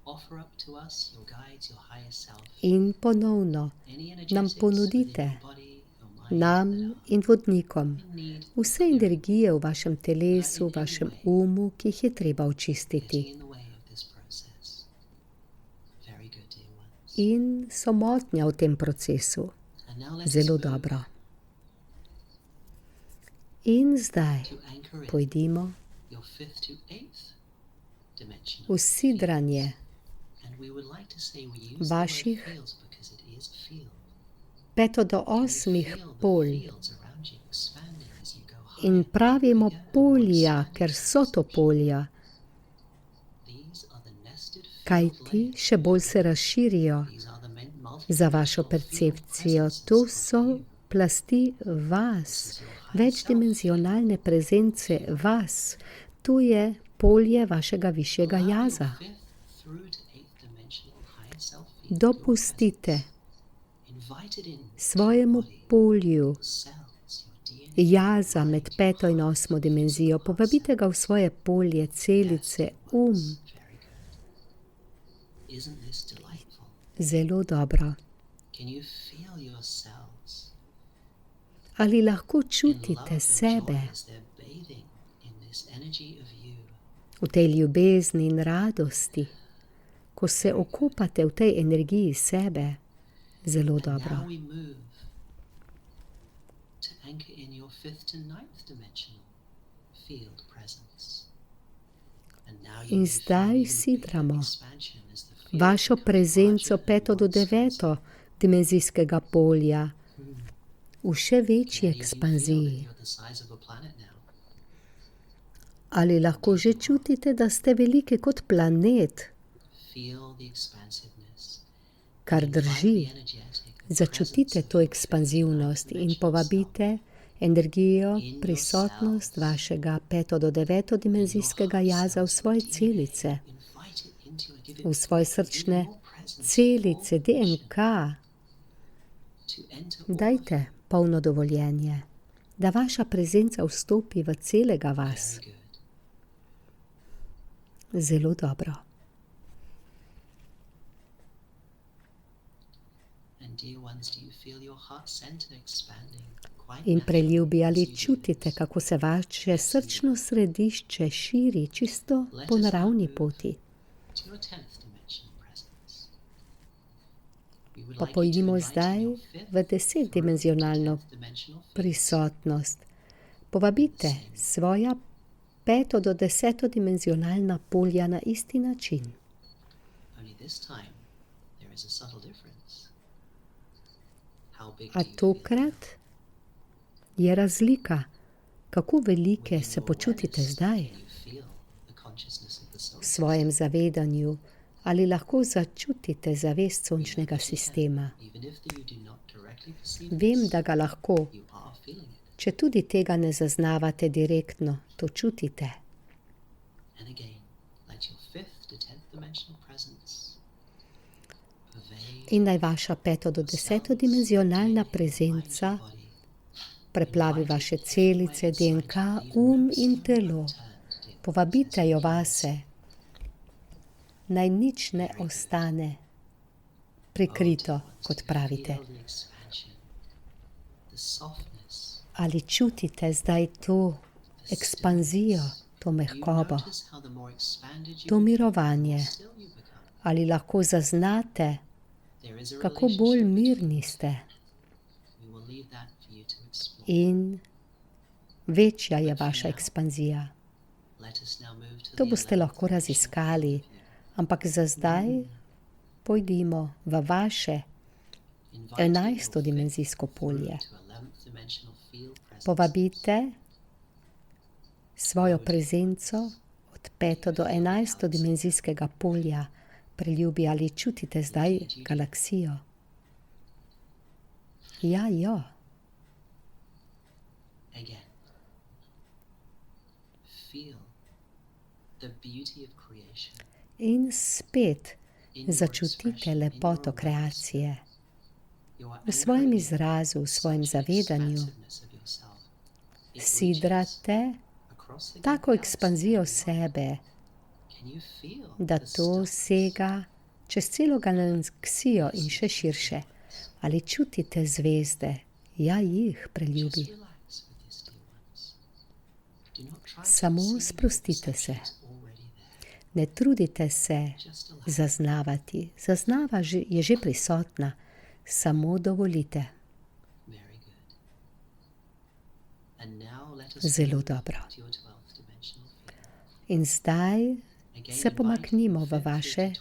offer up to us, your guides, your higher self, In ponovno any nam energetics ponudite, within your body, your mind, nam that are in vodnikom, in need vse energije v vašem telesu, v vašem umu, ki jih je treba getting očistiti. in the way of this process. Very good, dear ones. In so motnja v tem procesu. And now let us Zelo move dobro. In zdaj to anchor in pojdimo your 5th to 8th dimension. v sidranje And we would like to say we use vaših the word fields because it is a field. 5 do Can you 8 feel the polj. fields around you expanding as you go In higher, pravimo bigger, and more polja, expanded ker so to polja, These are the nested field kajti layers. še bolj se razširijo These are the za vašo multidimensional field percepcijo. presences To of so you. plasti vas, večdimenzionalne prezence vas. To je polje vašega višjega Allow your jaza. 5th through to 8th dimensional higher self field, your Dopustite presence. Invite it in to your svojemu body, polju your cells, your DNA, jaza your med mind, 5 in your 8 heart, dimenzijo. your physical Povabite ga v svoje polje, celice, um. Very good. Isn't this delightful? Zelo dobro. Can you feel yourselves Ali lahko in love čutite and sebe joy as they're bathing in this energy of you? v tej ljubezni in radosti, ko se okopate v tej energiji sebe? Zelo And dobro. now we move to anchor in your 5th to 9th dimensional field presence. And now you In may zdaj feel even sidramo bigger expansion as the field vašo becomes prezenco larger and 5 do more expansive. 9 dimenzijskega polja v še večji Now you do feel that ekspanziji. you're the size of a planet now. Ali lahko že čutite, da ste veliki kot planet, Feel the expansiveness. kar Invite the drži? energetic Začutite presence to of your 5th to 9th ekspanzivnost in dimensional povabite energijo, prisotnost vašega 5 do 9 dimenzijskega jaza v svoje celice, self. Invite it into and give it v svoje srčne more presence, celice, more permission DNK. to enter all of Dajte polno dovoljenje, da vaša prezenca vstopi v celega vas. Very good. Zelo dobro. And dear ones, do you feel your heart center expanding quite In naturally preljubi, as ali you do čutite, this? kako se vaše srčno središče širi čisto po naravni poti? To your 10th dimensional presence. We would Pa like you to pojdimo invite in zdaj your 5th v 10-dimenzionalno to 10th dimensional field. prisotnost. Povabite svoja 5 do 10 dimenzionalna polja na isti način. Only this time there is a subtle difference. How big A do you feel? tokrat je razlika, kako velike Within se your počutite awareness, zdaj can you feel the consciousness of the soul v svojem zavedanju, ali lahko začutite zavest sončnega sistema. Even if you do not directly perceive Vem, this, da ga lahko, you are feeling it. če tudi tega ne zaznavate direktno, to čutite. And again, let your 5th to 10th dimensional presence pervade In naj vaša 5 do 10 dimenzionalna prezenca preplavi vaše celice, DNK, in telo. Povabite jo vase. Naj nič ne ostane prikrito, kot pravite. Ali čutite zdaj to ekspanzijo, to mehkobo, to mirovanje? Ali lahko zaznate, kako bolj mirni ste in večja je vaša ekspanzija? To boste lahko raziskali, ampak za zdaj pojdimo v vaše 11-dimenzijsko polje. Povabite svojo prezenco od 5 do 11-dimenzijskega polja. Preljubi, ali čutite zdaj galaksijo? Ja, jo. Again, feel the beauty of creation In spet in your začutite expression, in lepoto your kreacije awareness. You are v svojem anchoring izrazu, v svojem such an zavedanju. expansiveness of your sidrate tako ekspanzijo sebe, da to sega čez celo galaksijo in še širše. Ali čutite zvezde? Ja, jih, preljubi. Samo sprostite se. Ne trudite se zaznavati. Zaznava je že prisotna. Samo dovolite. Zelo dobro. In zdaj se pomaknimo v vaše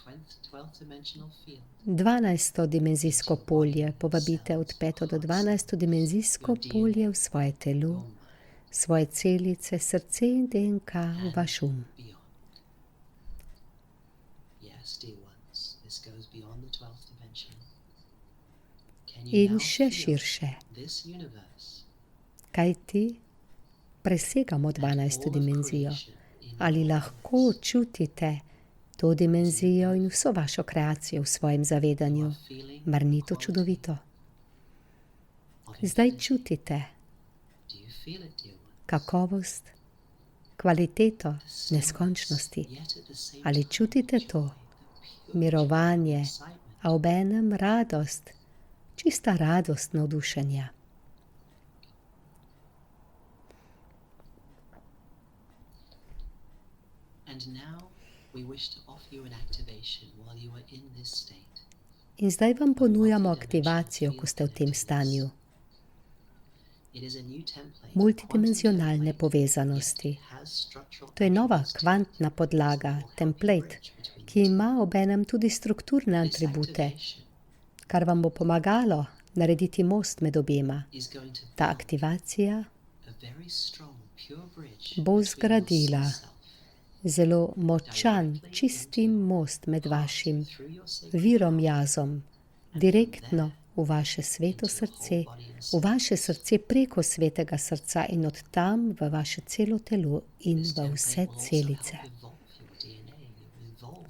12-dimenzijsko polje. Povabite od 5. do 12-dimenzijsko polje v svoje telo, svoje celice, srce in DNK v vaš um. In še širše. Kaj ti? Presegamo 12. dimenzijo. Ali lahko čutite to dimenzijo in vso vašo kreacijo v svojem zavedanju? Mar ni to čudovito? Zdaj čutite kakovost, kvaliteto neskončnosti. Ali čutite to mirovanje, a obenem radost, čista radost navdušenja? In zdaj vam ponujamo aktivacijo, ko ste v tem stanju. Multidimenzionalne povezanosti. To je nova kvantna podlaga, template, ki ima obenem tudi strukturne atribute, kar vam bo pomagalo narediti most med obema. Ta aktivacija bo zgradila zelo močan, čistim most med vašim virom jazom, direktno v vaše sveto srce, v vaše srce preko svetega srca in od tam v vaše celo telo in v vse celice.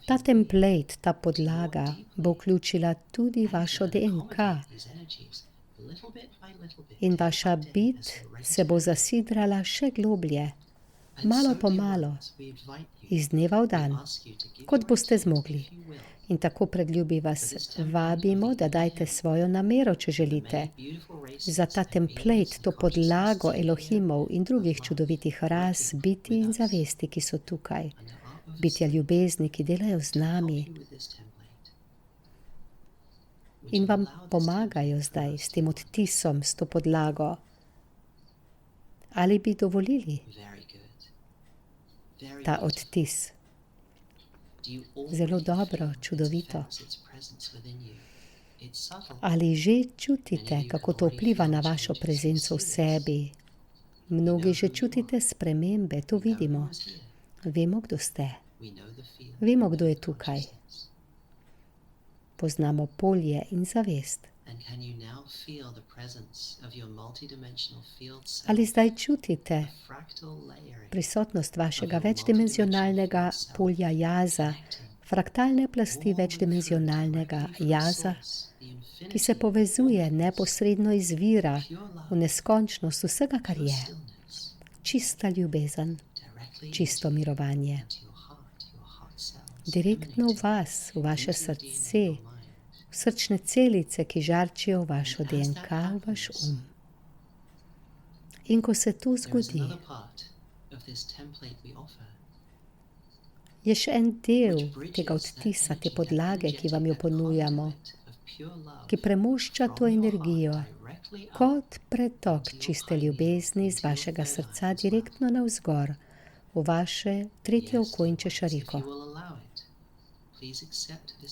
Ta template, ta podlaga bo vključila tudi vašo DNK in vaša bit se bo zasidrala še globlje, malo po malo, iz dneva v dan, kot boste zmogli. In tako, predljubi, vas vabimo, da dajte svojo namero, če želite, za ta template, to podlago Elohimov in drugih čudovitih ras, biti in zavesti, ki so tukaj. Bitja ljubezni, ki delajo z nami in vam pomagajo zdaj s tem odtisom, s to podlago. Ali bi dovolili ta odtis? Zelo dobro, čudovito. Ali že čutite, kako to vpliva na vašo prezenco v sebi? Mnogi že čutite spremembe, to vidimo. Vemo, kdo ste. Vemo, kdo je tukaj. Poznamo polje in zavest. Ali zdaj čutite prisotnost vašega večdimenzionalnega polja jaza, fraktalne plasti večdimenzionalnega jaza, ki se povezuje neposredno iz vira v neskončnost vsega, kar je. Čista ljubezen, čisto mirovanje. Direktno v vas, v vaše srce, v srčne celice, ki žarčijo vašo DNK, v vaš um. In ko se to zgodi, je še en del tega odtisa, te podlage, ki vam jo ponujamo, ki premošča to energijo kot pretok čiste ljubezni iz vašega srca direktno navzgor v vaše tretje oko in češariko.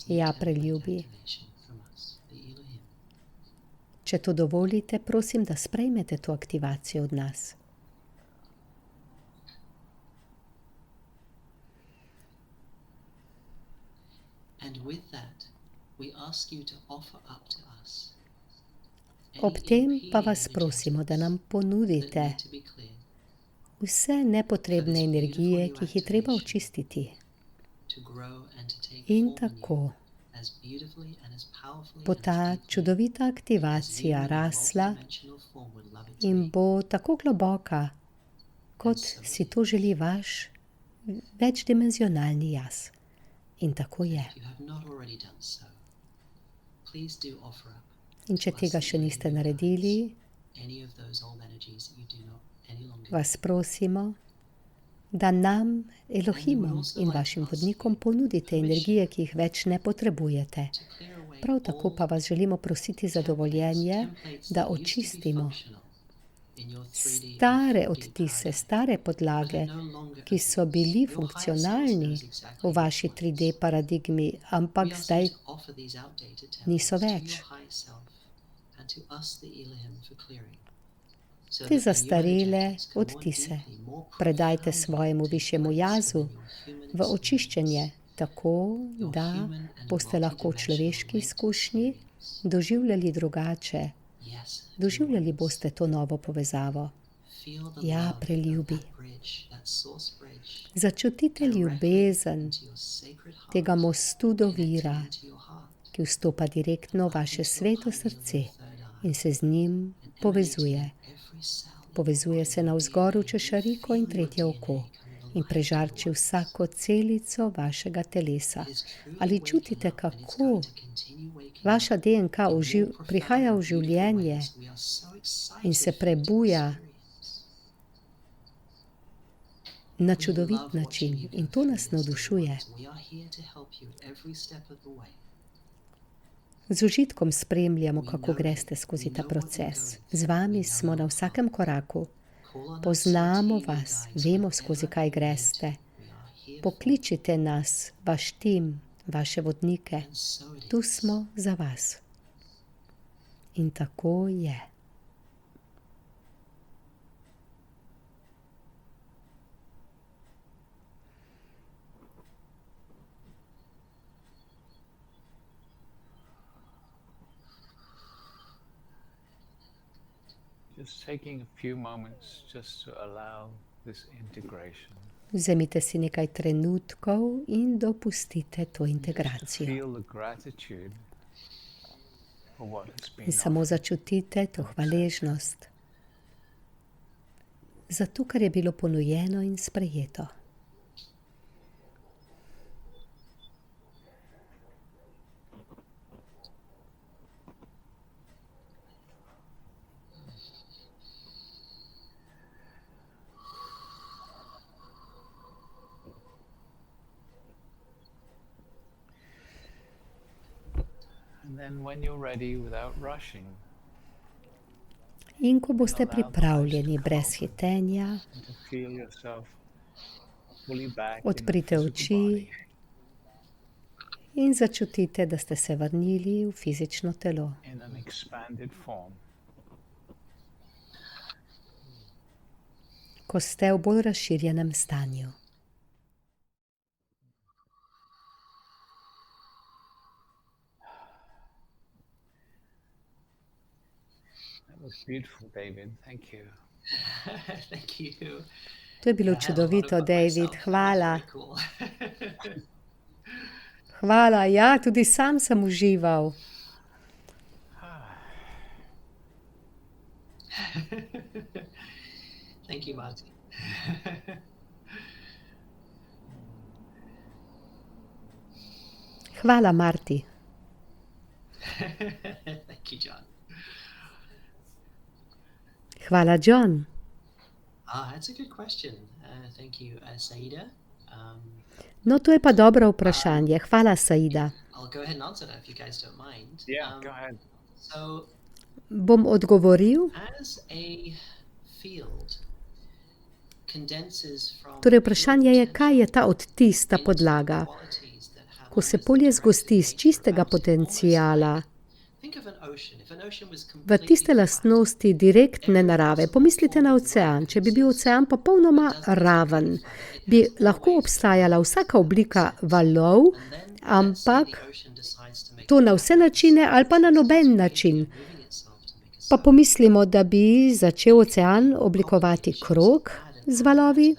Ja, preljubi. Če to dovolite, prosim, da sprejmete to aktivacijo od nas. Ob tem pa vas prosimo, da nam ponudite vse nepotrebne energije, ki jih je treba očistiti. In tako bo ta čudovita aktivacija rasla in bo tako globoka, kot si to želi vaš večdimenzionalni jaz. In tako je. If you have not already done so, please do offer up In če tega še niste naredili, any of those old energies that you do not any longer vas prosimo, da nam, Elohimom in vašim vodnikom ponudite energije, ki jih več ne potrebujete. to clear away Prav tako pa vas želimo prositi za dovoljenje, da očistimo stare odtise, stare podlage, ki so bili funkcionalni v vaši 3D paradigmi, ampak zdaj niso več. Te zastarele odtise predajte svojemu višjemu jazu v očiščenje, tako da boste lahko v človeški izkušnji doživljali drugače. Doživljali boste to novo povezavo. Ja, preljubi. Začutite ljubezen tega mostu do vira, ki vstopa direktno v vaše sveto srce in se z njim povezuje. Povezuje se navzgor v češariko in tretje oko in prežarči vsako celico vašega telesa. Ali čutite, kako vaša DNK prihaja v življenje in se prebuja na čudovit način in to nas navdušuje. Z užitkom spremljamo, kako greste skozi ta proces. Z vami smo na vsakem koraku. Poznamo vas, vemo, skozi kaj greste. Pokličite nas, vaš tim, vaše vodnike. Tu smo za vas. In tako je. Just taking a few moments just to allow this integration. Vzemite si nekaj trenutkov in dopustite to integracijo. Feel the gratitude for what has been In samo začutite to hvaležnost za to, kar je bilo ponujeno in sprejeto. And then when you're ready, without rushing, In ko boste pripravljeni brez hitenja, to feel yourself fully back odprite in the physical oči body, in začutite, da ste se vrnili v fizično telo. in an expanded form. Ko ste v bolj razširjenem stanju. That was beautiful, David. Thank you. Thank you. To je bilo I had a lot of čudovito, fun David. myself. That was Hvala. very cool. Hvala, ja, tudi sam sem užival. Thank you, Marty. Hvala, Marti. Thank you, John. Hvala, John. That's a good question. Thank you, Saida. No, to je pa dobro vprašanje. Hvala, Saida. I'll go ahead and answer that if you guys don't mind. Yeah, go ahead. So, Bom odgovoril. as a field condenses from Torej, vprašanje je, kaj je ta odtis, ta podlaga. qualities that have Ko se polje zgosti iz čistega potencijala think of an ocean. If an ocean was v completely tiste lastnosti direktne narave, pomislite na ocean. Če bi bil ocean popolnoma raven, bi lahko obstajala vsaka oblika valov, ampak ocean decides to make to na vse načine ali pa na noben način. moving itself to make a Pa pomislimo, da bi začel ocean oblikovati krog z valovi,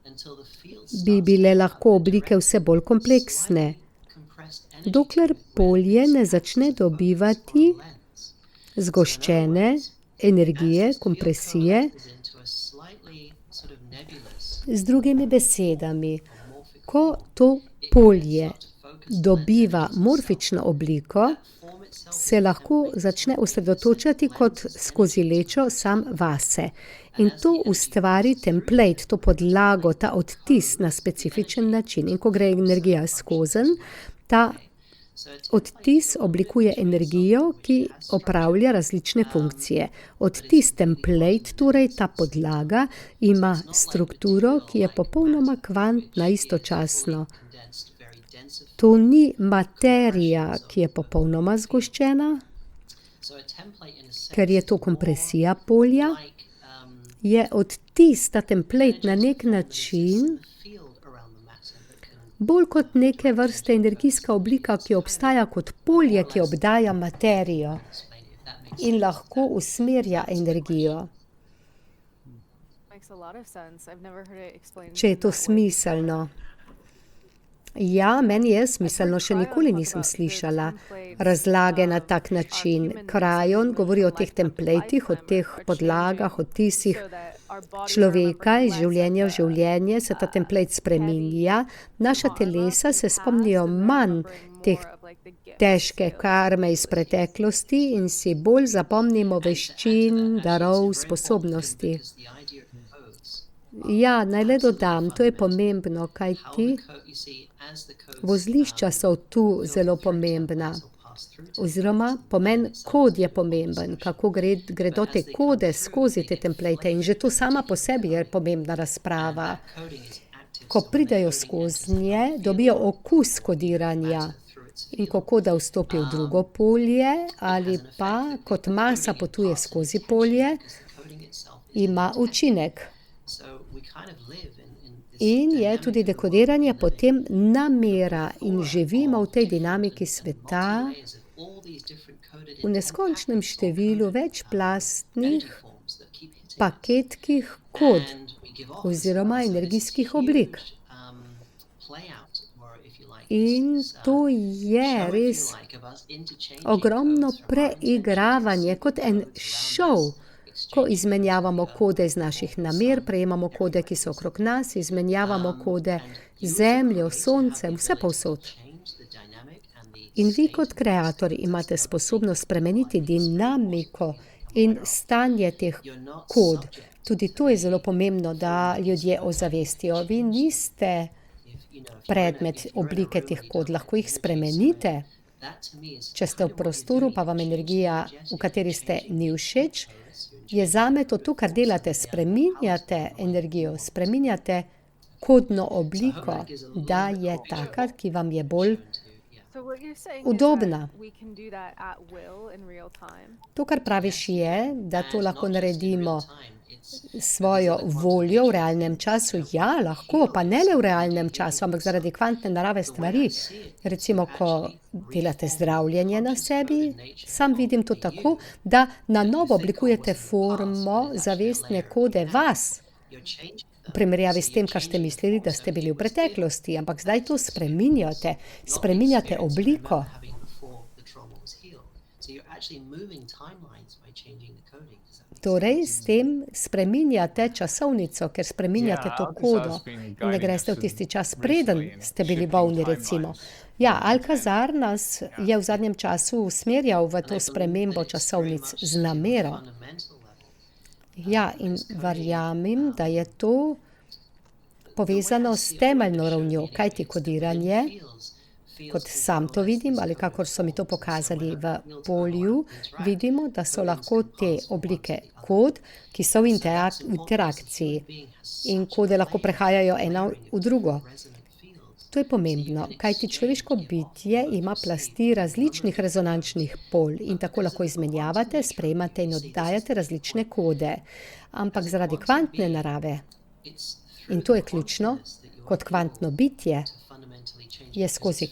until the field bi bile lahko oblike vse bolj kompleksne, compressed energy dokler polje ne začne dobivati lens zgoščene energije, kompresije, is into a slightly sort of Z drugimi besedami, ko to polje dobiva morfično obliko, se lahko začne osredotočati kot skozi lečo sam vase. In to ustvari template, to podlago, ta odtis na specifičen način. In ko gre energija skozenj, ta odtis oblikuje energijo, ki opravlja različne funkcije. Odtis template, torej ta podlaga, ima strukturo, ki je popolnoma kvantna istočasno. To ni materija, ki je popolnoma zgoščena, ker je to kompresija polja, je odtis, ta template na nek način bolj kot neke vrste energijska oblika, ki obstaja kot polje, ki obdaja materijo in lahko usmerja energijo. Makes a lot of sense. I've never heard it explained Če je in to that way smiselno. Ja, meni je smiselno, še nikoli nisem slišala razlage na tak način. Krajon govori o teh templatih, o teh podlagah, o tisih človeka iz življenja v življenje, se ta template spreminja. Naša telesa se spomnijo manj teh težke karme iz preteklosti in si bolj zapomnimo veščin, darov, sposobnosti. Ja, naj le dodam, to je pomembno, kajti vozlišča so tu zelo pomembna. Oziroma, pomen kod je pomemben, kako gredo te kode skozi te template in že to sama po sebi je pomembna razprava. Ko pridejo skoznje, dobijo okus kodiranja in ko koda vstopi v drugo polje ali pa kot masa potuje skozi polje, ima učinek. In je tudi dekodiranje potem namera in živimo v tej dinamiki sveta v neskončnem številu večplastnih paketkih kod oziroma energijskih oblik. In to je res ogromno preigravanje, kot en šov, ko izmenjavamo kode iz naših namer, prejemamo kode, ki so okrog nas, izmenjavamo kode z zemljo, soncem, vse povsod. In vi kot kreator imate sposobnost spremeniti dinamiko in stanje teh kod. Tudi to je zelo pomembno, da ljudje ozavestijo. Vi niste predmet oblike teh kod, lahko jih spremenite. Če ste v prostoru, pa vam energija, v kateri ste, ni všeč, je zame to, kar delate, spreminjate energijo, spreminjate kodno obliko, da je taka, ki vam je bolj udobna. To, kar praviš, je, da to lahko naredimo svojo voljo v realnem času. Ja, lahko, pa ne le v realnem času, ampak zaradi kvantne narave stvari. Recimo, ko delate zdravljenje na sebi, sam vidim to tako, da na novo oblikujete formo zavestne kode vas. V primerjavi s tem, kar ste mislili, da ste bili v preteklosti, ampak zdaj to spreminjate, spreminjate obliko. Torej, s tem spreminjate časovnico, ker spreminjate to kodo. In ne greste v tisti čas, preden ste bili bolni, recimo. Ja, Alcazar nas je v zadnjem času usmerjal v to spremembo časovnic z namero. Ja, in verjamem, da je to povezano s temeljno ravnjo, kajti kodiranje, kot sam to vidim, ali kakor so mi to pokazali v polju, vidimo, da so lahko te oblike kod, ki so v interakciji in kode lahko prehajajo ena v drugo. To je pomembno, kajti človeško bitje ima plasti različnih rezonančnih polj in tako lahko izmenjavate, sprejemate in oddajate različne kode. Ampak zaradi kvantne narave, in to je ključno, kot kvantno bitje, je skozi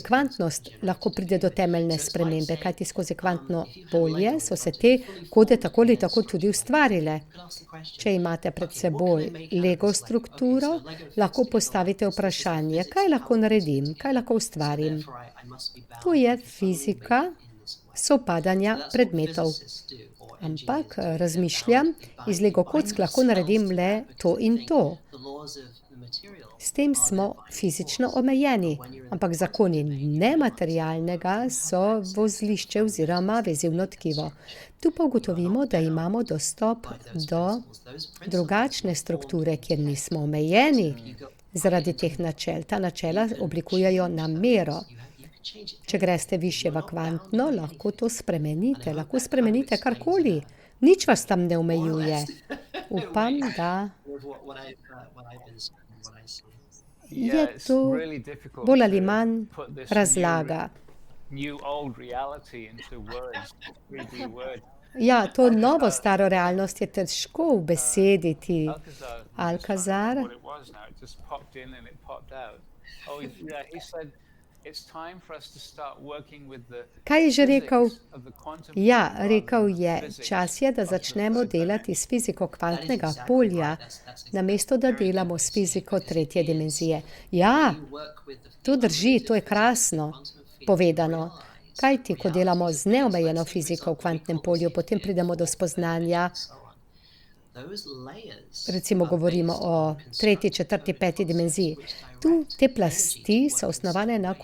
kvantnost lahko pride do temeljne spremembe, kajti skozi kvantno polje so se te kode tako ali tako tudi ustvarile. Če imate pred seboj Lego strukturo, lahko postavite vprašanje, kaj lahko naredim, kaj lahko ustvarim. To je fizika, sovpadanja predmetov. Ampak razmišljam, iz Lego kock lahko naredim le to in to. S tem smo fizično omejeni, ampak zakoni nematerialnega so vozlišče oziroma vezivno tkivo. Tu pa ugotovimo, da imamo dostop do drugačne strukture, kjer nismo omejeni zaradi teh načel. Ta načela oblikujejo namero. Če greste višje v kvantno, lahko to spremenite, lahko spremenite karkoli. Nič vas tam ne omejuje. Upam, da je to bolj ali manj razlaga. Ja, to novo staro realnost je težko ubesediti. Alcazar. Kaj je že rekel? Ja, rekel je, čas je, da začnemo delati s fiziko kvantnega polja, namesto da delamo s fiziko tretje dimenzije. Ja, to drži, to je krasno povedano. Kajti, ko delamo z neomejeno fiziko v kvantnem polju, potem pridemo do spoznanja, recimo govorimo o tretji, četrti, peti dimenziji. Tu te plasti so osnovane na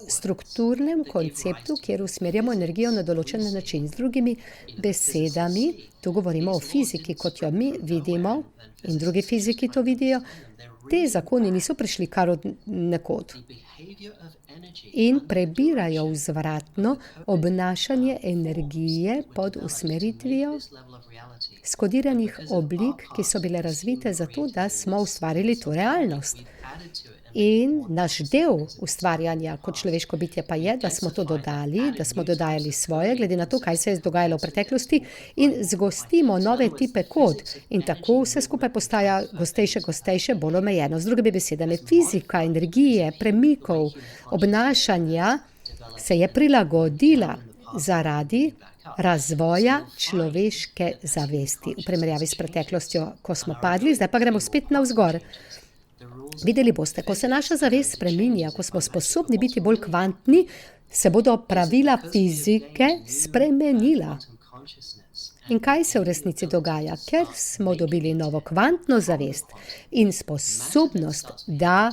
strukturnem konceptu, kjer usmerjamo energijo na določen način. Z drugimi besedami, tu govorimo o fiziki, kot jo mi vidimo, in drugi fiziki to vidijo. Te zakoni niso prišli kar od nekod in prebirajo vzvratno obnašanje energije pod usmeritvijo skodiranih oblik, ki so bile razvite zato, da smo ustvarili to realnost. In naš del ustvarjanja kot človeško bitje pa je, da smo to dodali, da smo dodajali svoje, glede na to, kaj se je dogajalo v preteklosti, in zgostimo nove tipe kod. In tako vse skupaj postaja gostejše, bolj omejeno. Z drugimi besedami, fizika energije, premikov, obnašanja se je prilagodila zaradi razvoja človeške zavesti v primerjavi s preteklostjo, ko smo padli, zdaj pa gremo spet navzgor. Videli boste, ko se naša zavest spreminja, ko smo sposobni biti bolj kvantni, se bodo pravila fizike spremenila. In kaj se v resnici dogaja? Ker smo dobili novo kvantno zavest in sposobnost, da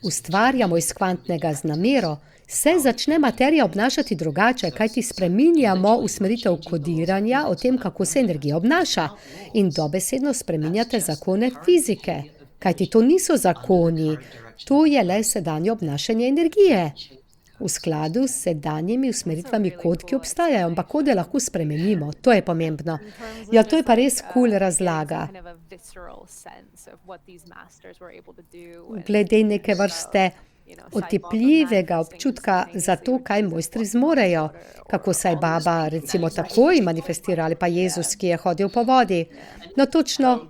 ustvarjamo iz kvantnega z namero, se začne materija obnašati drugače, kajti spreminjamo usmeritev kodiranja o tem, kako se energija obnaša. In dobesedno spreminjate zakone fizike. Kajti to niso zakoni, to je le sedanje obnašanje energije. V skladu s sedanjimi usmeritvami kod, ki obstajajo, ampak kode lahko spremenimo, to je pomembno. Ja, to je pa res cool razlaga. Glede neke vrste otipljivega občutka za to, kaj mojstri zmorejo. Kako saj baba recimo takoj manifestira, ali pa Jezus, ki je hodil po vodi. No točno,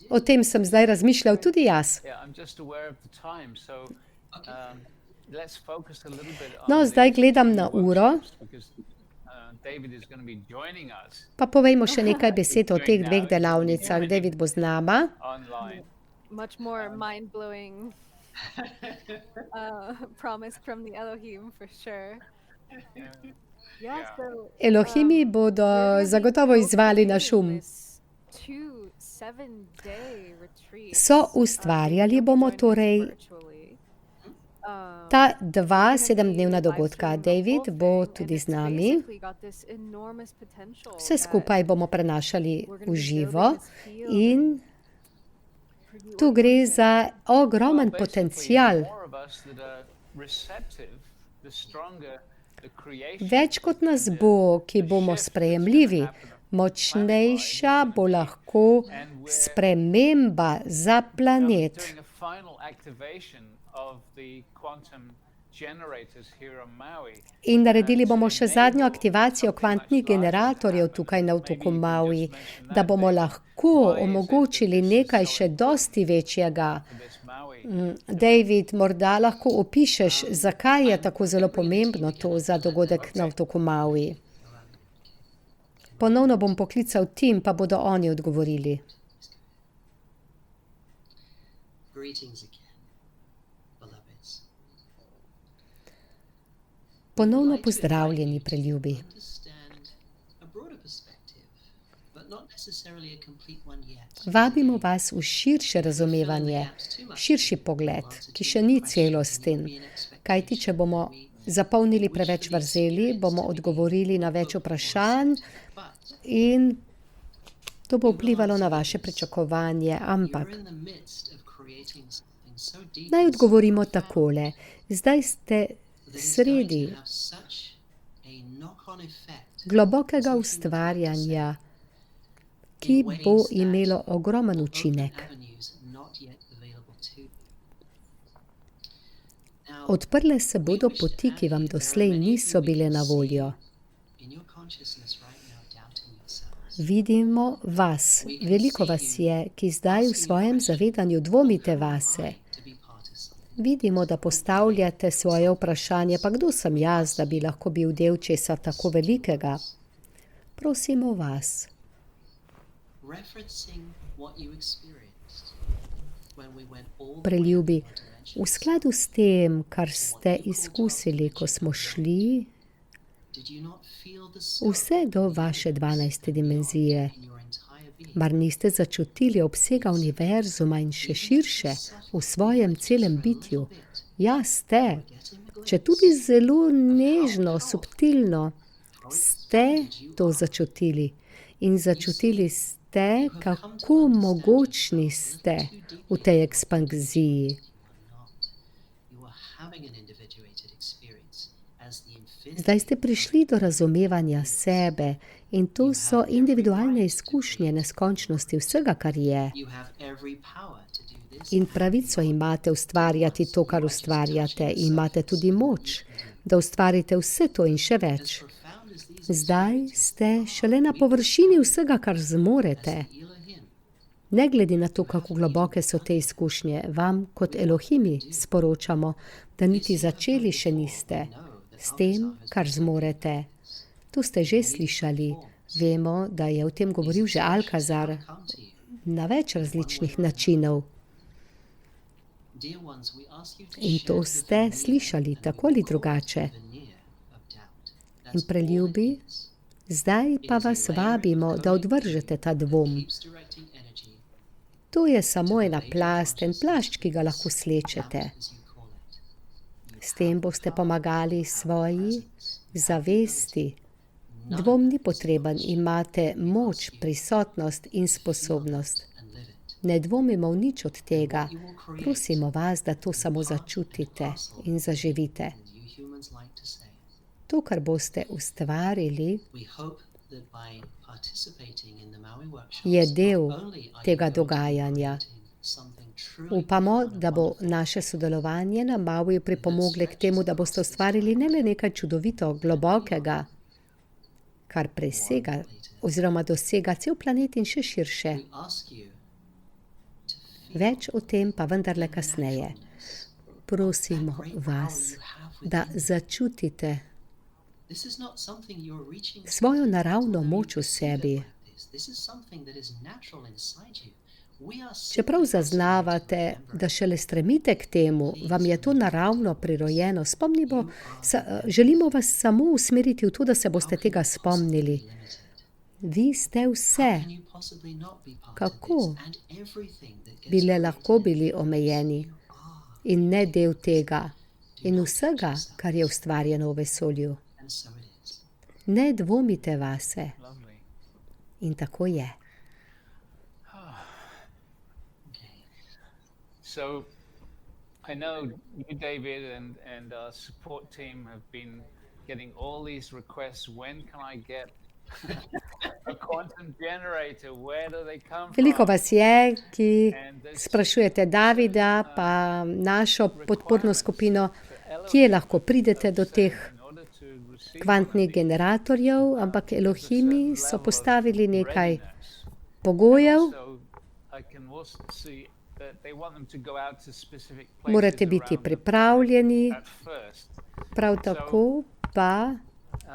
o tem sem zdaj razmišljal tudi jaz. No, zdaj gledam na uro. Pa povejmo še nekaj besed o teh dveh delavnicah. David bo z nama. Much more mind-blowing promise from the Elohim, for sure. Yeah, so, Elohimi bodo zagotovo izvali naš um. So ustvarjali bomo torej ta 2 sedemdnevna dogodka. David bo tudi z nami. Vse skupaj bomo prenašali v živo in tu gre za ogromen potencial. Več kot nas bo, ki bomo sprejemljivi, močnejša bo lahko sprememba za planet. In naredili bomo še zadnjo aktivacijo kvantnih generatorjev tukaj na otoku Maui, da bomo lahko omogočili nekaj še dosti večjega. David, morda lahko opišeš, zakaj je tako zelo pomembno to za dogodek na otoku Maui? Ponovno bom poklical tim, pa bodo oni odgovorili. Ponovno pozdravljeni, preljubi. Understand a broader perspective, but not necessarily a complete one yet. Vabimo vas v širše razumevanje, širši pogled, ki še ni celosten. Kajti, če bomo zapolnili preveč vrzeli, bomo odgovorili na več vprašanj in to bo vplivalo na vaše pričakovanje. Ampak We're in the midst of creating something so deep naj odgovorimo takole. Zdaj ste that is going sredi to have such a knock-on effect globokega ustvarjanja, ki bo imelo ogromen učinek. avenues not yet available to you. Now, Odprle se bodo poti, ki vam doslej niso bile na voljo. in your consciousness right now doubting yourselves. Vidimo vas, veliko vas je, ki zdaj v svojem zavedanju dvomite vase. To be part of something. Vidimo, da postavljate svoje vprašanje, pa kdo sem jaz, da bi lahko bil del česa tako velikega? Prosimo vas, Referencing what you experienced when we went all the way preljubi, up our v dimensions. skladu s tem, kar ste izkusili, ko smo šli Did you not feel the scope vse do vaše 12. dimenzije, in your entire being? mar niste začutili obsega univerzuma in še širše v svojem celem bitju? Ja, ste. Če tudi zelo nežno, subtilno, ste to začutili. In začutili ste, kako mogočni ste v tej ekspanziji. You are not. You are having an individuated experience as the infinity. Zdaj ste prišli do razumevanja sebe in to so individualne izkušnje neskončnosti vsega, kar je. You have every power to do this. In pravico imate ustvarjati to, kar ustvarjate. Imate tudi moč, da ustvarite vse to in še več. Profound as these Zdaj ste šele na površini vsega, kar zmorete. Elohim. Ne glede na to, kako globoke so te izkušnje, vam kot Elohimi sporočamo, da niti začeli še niste s tem, kar zmorete. To ste že slišali. Vemo, da je o tem govoril že Alkazar Come to you. na več različnih načinov. Dear ones, we ask you to In shed to the ste veneer slišali and tako ali remove drugače. the veneer of doubt. That's In all preljubi, it is. zdaj pa vas vabimo, da odvržete ta dvom. Keeps directing energy To je samo ena plast, en plašč, ki ga lahko slečete. out, as you call it. S tem boste pomagali svoji zavesti. Dvom ni potreben, imate moč, prisotnost in sposobnost. And live it. Ne dvomimo v nič od tega. Prosimo vas, da to samo začutite in zaživite. And you humans like to say. To, kar boste ustvarili, We hope that by participating in the Maui workshops, je del not only are you tega going to be dogajanja. creating something truly Upamo, da bo naše sodelovanje na Mauiju pripomoglo k temu, da boste ustvarili ne le nekaj čudovito, globokega, kar presega oziroma dosega cel planet in še širše. we ask you to feel Več o tem pa vendarle kasneje. naturalness. Prosimo Great power vas, you have da within. začutite This is not something you're reaching svojo for naravno when you moč v perceive it sebi. like this. This is something that is natural inside you. We are Čeprav simply asking you to zaznavate, remember da šele stremite k temu, vam je to naravno prirojeno. Spomnimo, želimo vas samo usmeriti v to, da se boste tega spomnili. limited. Vi ste vse, Can you possibly not be part Kako of this and everything that gets bile lahko created? bili omejeni You are, in ne del tega in vsega, kar je ustvarjeno v vesolju. and so it is. Ne dvomite vase Lovely. in tako je. Okay. So I know you, David, and our support team have been getting all these requests. When can I get a quantum generator? Where do they come Veliko from? vas je, ki sprašujete Davida, pa našo podporno skupino, kje lahko pridete do teh In order to receive kvantnih generatorjev, ampak Elohimi so postavili nekaj readiness. pogojev. So I can also see that they want them to go out to specific places Morate biti around the pripravljeni, planet at first. prav tako pa Do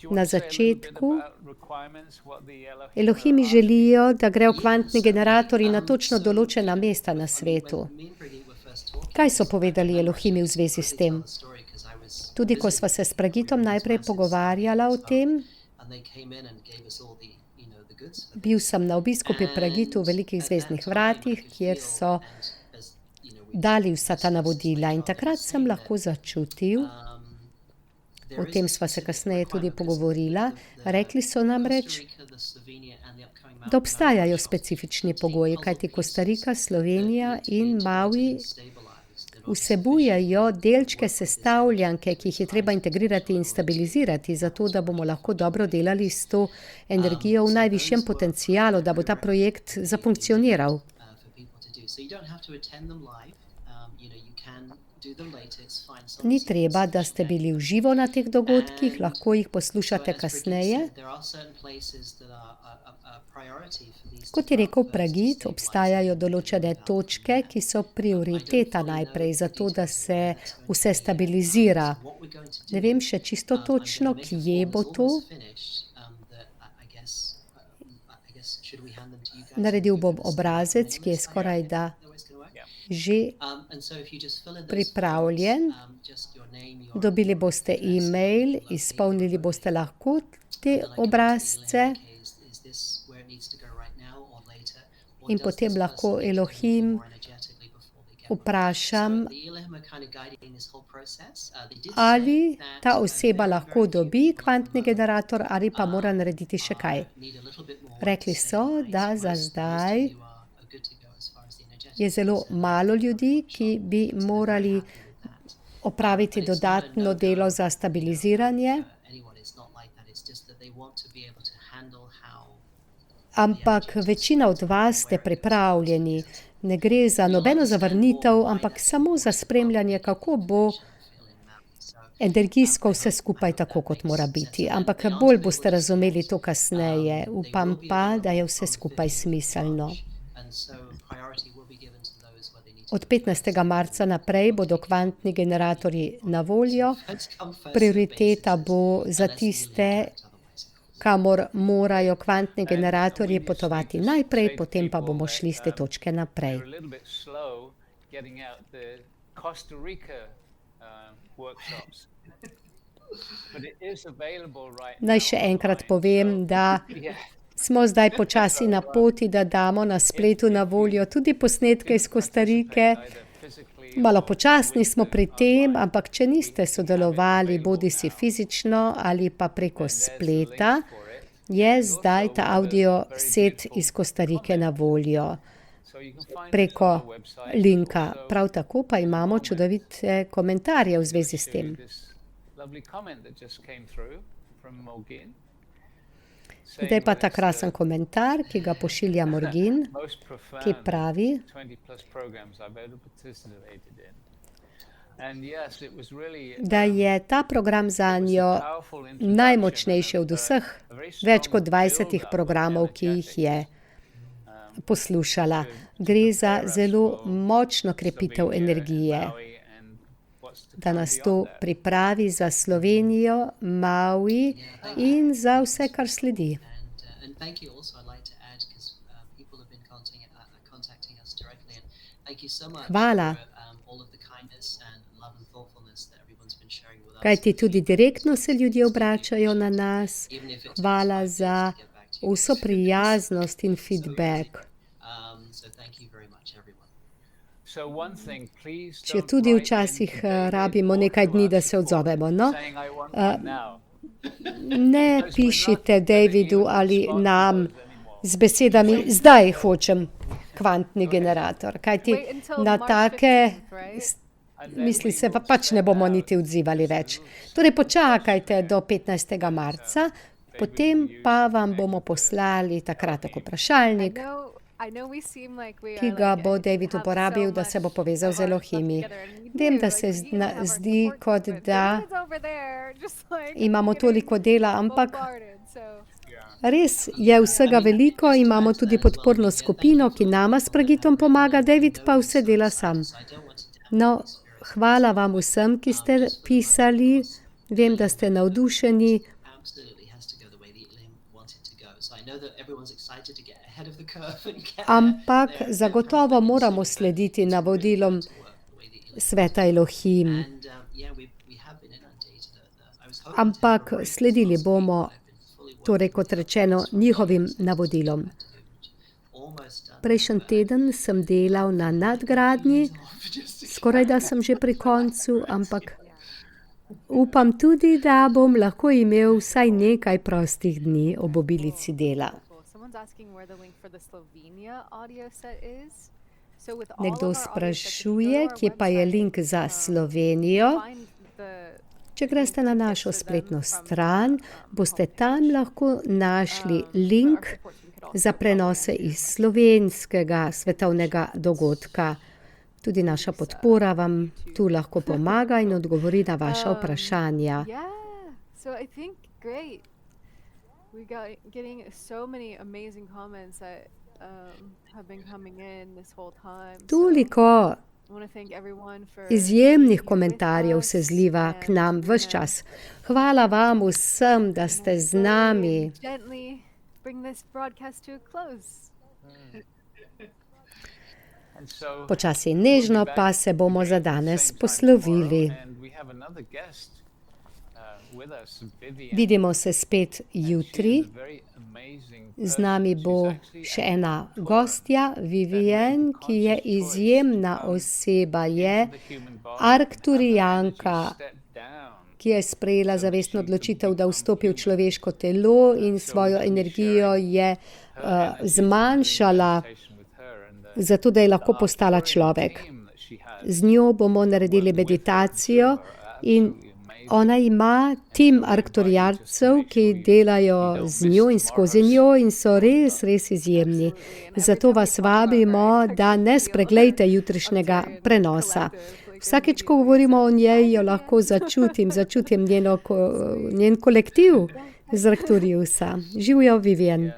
you na want to say a little bit začetku about requirements, what the Elohimi are želijo, da grejo kvantni generatorji na točno določena mesta na svetu. When me and Brigitte were first talking, Kaj so povedali Elohimi v zvezi s tem? the story because I was Tudi ko sva se s Pragitom najprej pogovarjala o tem, bil sem na obisku pri Pragitu v Velikih zvezdnih vratih, kjer so dali vsa ta navodila in takrat sem lahko začutil, o tem sva se kasneje tudi pogovorila, rekli so namreč, da obstajajo specifični pogoji, kajti Kostarika, Slovenija in Maui vsebujejo delčke sestavljanke, ki jih je treba integrirati in stabilizirati, zato da bomo lahko dobro delali s to energijo v najvišjem potencialu, da bo ta projekt zafunkcioniral. Ni treba, da ste bili v živo na teh dogodkih, lahko jih poslušate kasneje. Kot je rekel Pragit, obstajajo določene točke, ki so prioriteta najprej, zato da se vse stabilizira. Ne vem še čisto točno, kje bo to. Naredil bom obrazec, ki je skorajda že pripravljen. Dobili boste e-mail, izpolnili boste lahko te obrazce in potem lahko Elohim vprašam, ali ta oseba lahko dobi kvantni generator ali pa mora narediti še kaj. Rekli so, da za zdaj je zelo malo ljudi, ki bi morali opraviti dodatno delo za stabiliziranje. Ampak večina od vas ste pripravljeni. Ne gre za nobeno zavrnitev, ampak samo za spremljanje, kako bo energijsko vse skupaj tako, kot mora biti. Ampak bolj boste razumeli to kasneje. Upam pa, da je vse skupaj smiselno. Od 15. marca naprej bodo kvantni generatorji na voljo. Prioriteta bo za tiste, kamor morajo kvantni generatorji potovati najprej, potem pa bomo šli z te točke naprej. Naj še enkrat povem, da smo zdaj počasi na poti, da damo na spletu na voljo tudi posnetke iz Kostarike. Malo počasni smo pri tem, ampak če niste sodelovali bodisi fizično ali pa preko spleta, je zdaj ta audio set iz Kostarike na voljo preko linka. Prav tako pa imamo čudovite komentarje v zvezi s tem. Zdaj pa ta krasen komentar, ki ga pošilja Morgin, ki pravi, da je ta program zanjo najmočnejši od vseh, več kot 20 programov, ki jih je poslušala. Gre za zelo močno krepitev energije, da nas to pripravi za Slovenijo, Maui in za vse, kar sledi. Hvala. Kajti tudi direktno se ljudje obračajo na nas. Hvala za vso prijaznost in feedback. Če tudi včasih rabimo nekaj dni, da se odzovemo. No? Ne pišite Davidu ali nam z besedami, zdaj hočem kvantni generator. Kajti na take misli se pa pač ne bomo niti odzivali več. Torej počakajte do 15. marca, potem pa vam bomo poslali ta kratek vprašalnik, ki ga bo David uporabil, da se bo povezal z Elohimi. Vem, da se zdi, kot da imamo toliko dela, ampak res je vsega veliko, imamo tudi podporno skupino, ki nama s Pragitom pomaga, David pa vse dela sam. No, hvala vam vsem, ki ste pisali, vem, da ste navdušeni. Ampak zagotovo moramo slediti navodilom sveta Elohim. ampak sledili bomo, torej kot rečeno, njihovim navodilom. Prejšnji teden sem delal na nadgradnji, skoraj da sem že pri koncu, ampak upam tudi, da bom lahko imel vsaj nekaj prostih dni ob obilici dela. Nekdo sprašuje, kje pa je link za Slovenijo. Če greste na našo spletno stran, boste tam lahko našli link za prenose iz slovenskega svetovnega dogodka. Tudi naša podpora vam tu lahko pomaga in odgovori na vaša vprašanja. Toliko izjemnih komentarjev se zliva k nam ves čas. Hvala vam vsem, da ste z nami. Počasi in nežno pa se bomo za danes poslovili. Vidimo se spet jutri. Z nami bo še ena gostja, Vivian, ki je izjemna oseba, je Arkturijanka, ki je sprejela zavestno odločitev, da vstopi v človeško telo in svojo energijo je zmanjšala, zato da je lahko postala človek. Z njo bomo naredili meditacijo in ona ima tim arkturijancev, ki delajo z njo in skozi njo in so res, res izjemni. Zato vas vabimo, da ne spreglejte jutrišnjega prenosa. Vsakeč, ko govorimo o njej, jo lahko začutim njen kolektiv z Arkturiusa. Živjo, Vivian.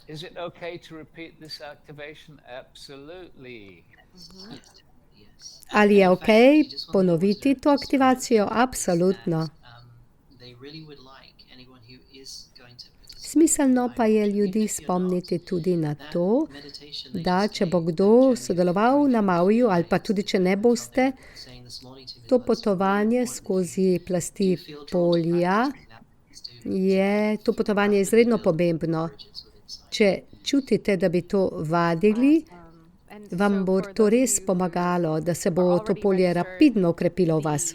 Is it okay to repeat this activation? Absolutely. Ali je ok ponoviti to aktivacijo? Absolutno. Smiselno pa je ljudi spomniti tudi na to, da če bo kdo sodeloval na Mauiju ali pa tudi če ne boste, to potovanje skozi plasti polja to potovanje izredno pomembno. Če čutite, da bi to vadili, vam bo to res pomagalo, da se bo to polje rapidno ukrepilo v vas.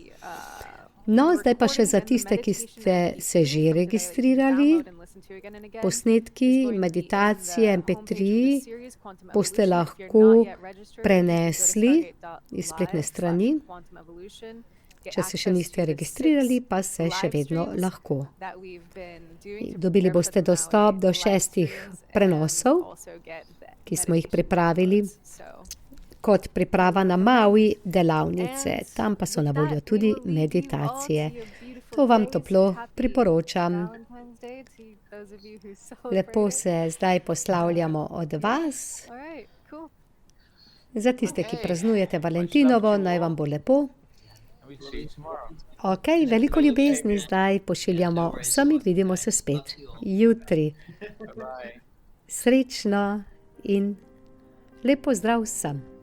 No, zdaj pa še za tiste, ki ste se že registrirali. Posnetki, meditacije, MP3 boste lahko prenesli iz spletne strani. Če se še niste registrirali, pa se še vedno lahko. Dobili boste dostop do 6 prenosov, ki smo jih pripravili kot priprava na Maui delavnice. Tam pa so na voljo tudi meditacije. To vam toplo priporočam. Lepo se zdaj poslavljamo od vas. Za tiste, ki praznujete Valentinovo, naj vam bo lepo. Ok, veliko ljubezni zdaj pošiljamo vsem in vidimo se spet jutri. Srečno in lep pozdrav vsem.